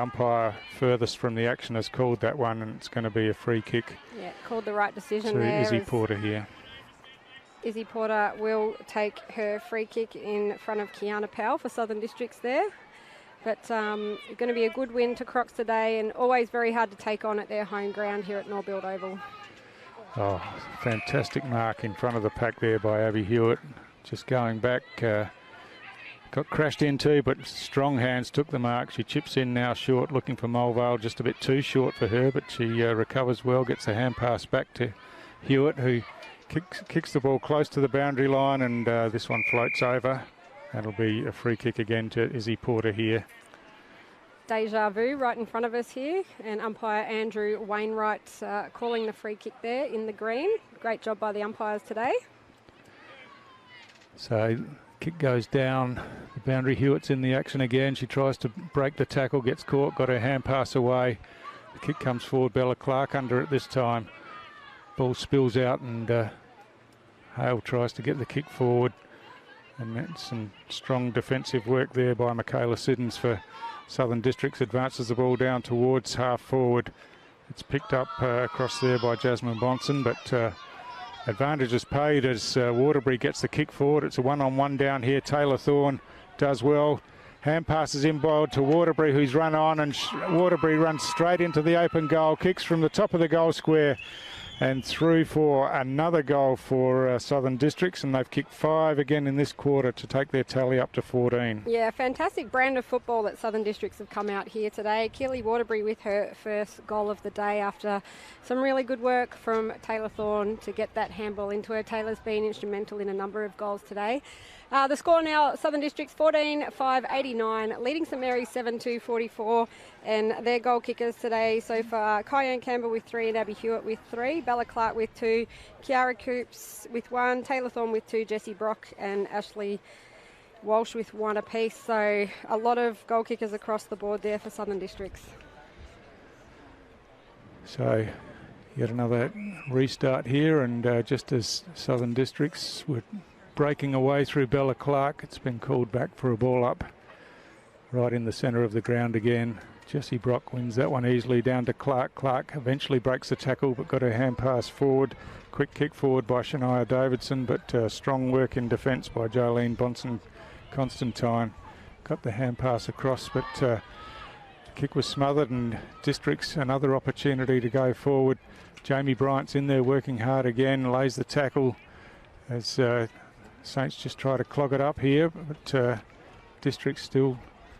umpire furthest from the action has called that one, and it's going to be a free kick. Yeah, called the right decision to there. Izzy Porter here. Izzy Porter will take her free kick in front of Kiana Powell for Southern Districts there. But going to be a good win to Crocs today, and always very hard to take on at their home ground here at Norbuilt Oval. Oh, fantastic mark in front of the pack there by Abby Hewitt. Just going back, got crashed into, but strong hands took the mark. She chips in now short, looking for Mulvale, just a bit too short for her, but she recovers well, gets a hand pass back to Hewitt, who kicks the ball close to the boundary line, and this one floats over. That'll be a free kick again to Izzy Porter here. Deja vu right in front of us here, and umpire Andrew Wainwright calling the free kick there in the green. Great job by the umpires today. So kick goes down the boundary. Hewitt's in the action again. She tries to break the tackle, gets caught, got her hand pass away. The kick comes forward. Bella Clark under it this time. Ball spills out, and Hale tries to get the kick forward. And that's some strong defensive work there by Michaela Siddons for Southern Districts. Advances the ball down towards half forward. It's picked up across there by Jasmine Bonson, but advantage is paid as Waterbury gets the kick forward. It's a one-on-one down here. Taylor Thorne does well. Hand passes inbound to Waterbury, who's run on, and Waterbury runs straight into the open goal. Kicks from the top of the goal square and through for another goal for Southern Districts, and they've kicked 5 again in this quarter to take their tally up to 14. Yeah, fantastic brand of football that Southern Districts have come out here today. Keely Waterbury with her first goal of the day after some really good work from Taylor Thorne to get that handball into her. Taylor's been instrumental in a number of goals today. The score now, Southern Districts 14-5-89, leading St Mary's 7-2-44, and their goal kickers today so far, Kyan Campbell with 3 and Abby Hewitt with 3, Bella Clark with 2, Kiara Coops with 1, Taylor Thorne with 2, Jessie Brock and Ashley Walsh with 1 apiece. So a lot of goal kickers across the board there for Southern Districts. So yet another restart here, and just as Southern Districts were breaking away through Bella Clark, it's been called back for a ball up right in the centre of the ground again. Jessie Brock wins that one easily down to Clark. Clark eventually breaks the tackle but got her hand pass forward. Quick kick forward by Shania Davidson, but strong work in defence by Jolene Bonson Constantine. Got the hand pass across, but the kick was smothered, and Districts another opportunity to go forward. Jamie Bryant's in there working hard again, lays the tackle as Saints just try to clog it up here, but Districts still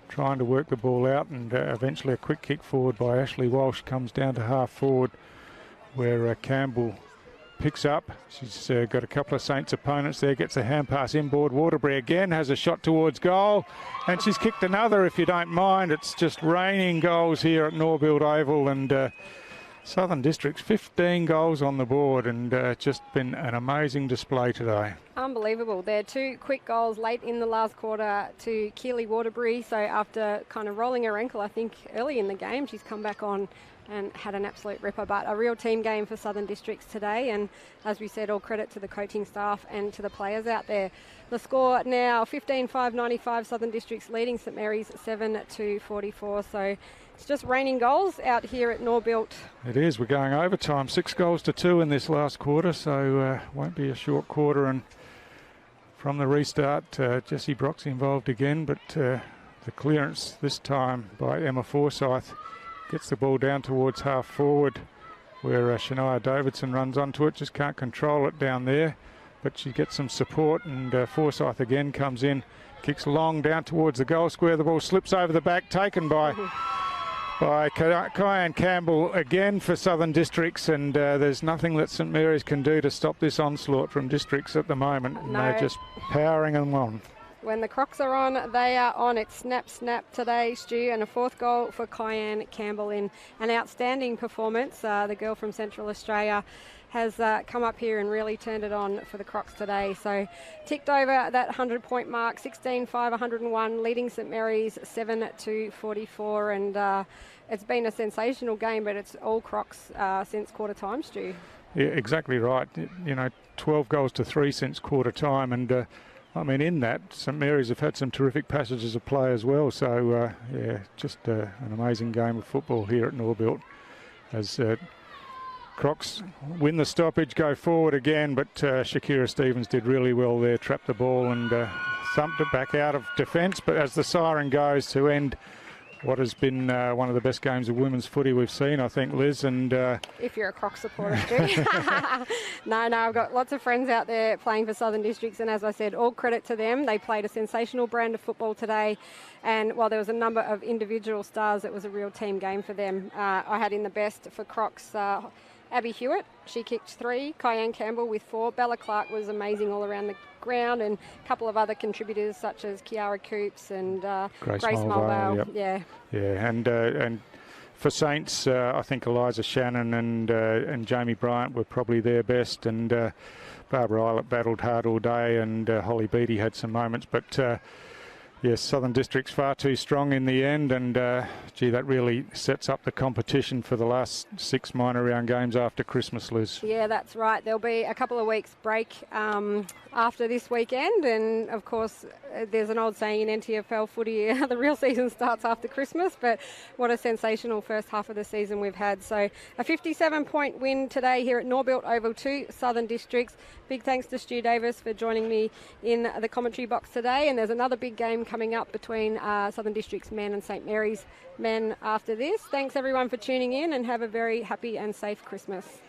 trying to work the ball out, and eventually a quick kick forward by Ashley Walsh comes down to half forward, where Campbell picks up. She's got a couple of Saints opponents there, gets a hand pass inboard. Waterbury again has a shot towards goal, and she's kicked another, if you don't mind. It's just raining goals here at Norbuilt Oval, and Southern District's 15 goals on the board, and just been an amazing display today. Unbelievable. There are 2 quick goals late in the last quarter to Keely Waterbury. So after kind of rolling her ankle, I think, early in the game, she's come back on and had an absolute ripper. But a real team game for Southern Districts today. And as we said, all credit to the coaching staff and to the players out there. The score now 15-5-95, Southern Districts leading St Mary's 7-44. So it's just raining goals out here at Norbuilt. It is. We're going overtime. 6 goals to 2 in this last quarter, so won't be a short quarter. And from the restart, Jessie Brock's involved again, but the clearance this time by Emma Forsyth gets the ball down towards half forward, where Shania Davidson runs onto it. Just can't control it down there, but she gets some support, and Forsyth again comes in, kicks long down towards the goal square. The ball slips over the back, taken by Kyan Campbell again for Southern Districts, and there's nothing that St Mary's can do to stop this onslaught from Districts at the moment. And they're just powering them on. When the Crocs are on, they are on. It's snap, snap today, Stu, and a 4th goal for Kyan Campbell in an outstanding performance. The girl from Central Australia has come up here and really turned it on for the Crocs today. So ticked over that 100-point mark, 16-5-101, leading St Mary's 7-44, and it's been a sensational game, but it's all Crocs since quarter time, Stu. Yeah, exactly right. 12 goals to 3 since quarter time, and I mean, in that, St Mary's have had some terrific passages of play as well. So, just an amazing game of football here at Norbuilt, as Crocs win the stoppage, go forward again, but Shakira Stevens did really well there, trapped the ball and thumped it back out of defence. But as the siren goes to end what has been one of the best games of women's footy we've seen, I think, Liz. And if you're a Crocs supporter, Stu. No, I've got lots of friends out there playing for Southern Districts, and as I said, all credit to them. They played a sensational brand of football today, and while there was a number of individual stars, it was a real team game for them. I had in the best for Crocs Abby Hewitt, she kicked 3. Kyan Campbell with 4. Bella Clark was amazing all around the ground, and a couple of other contributors such as Kiara Coops and Grace Mulvale. Yep. Yeah, and for Saints, I think Eliza Shannon and Jamie Bryant were probably their best, and Barbara Eilert battled hard all day, and Holly Beattie had some moments, but yes, Southern District's far too strong in the end, and gee, that really sets up the competition for the last 6 minor round games after Christmas, Liz. Yeah, that's right. There'll be a couple of weeks break after this weekend, and of course there's an old saying in NTFL footy, the real season starts after Christmas, but what a sensational first half of the season we've had. So a 57-point win today here at Norbuilt Oval to Southern Districts. Big thanks to Stu Davis for joining me in the commentary box today, and there's another big game coming up between Southern Districts men and St Mary's men after this. Thanks everyone for tuning in, and have a very happy and safe Christmas.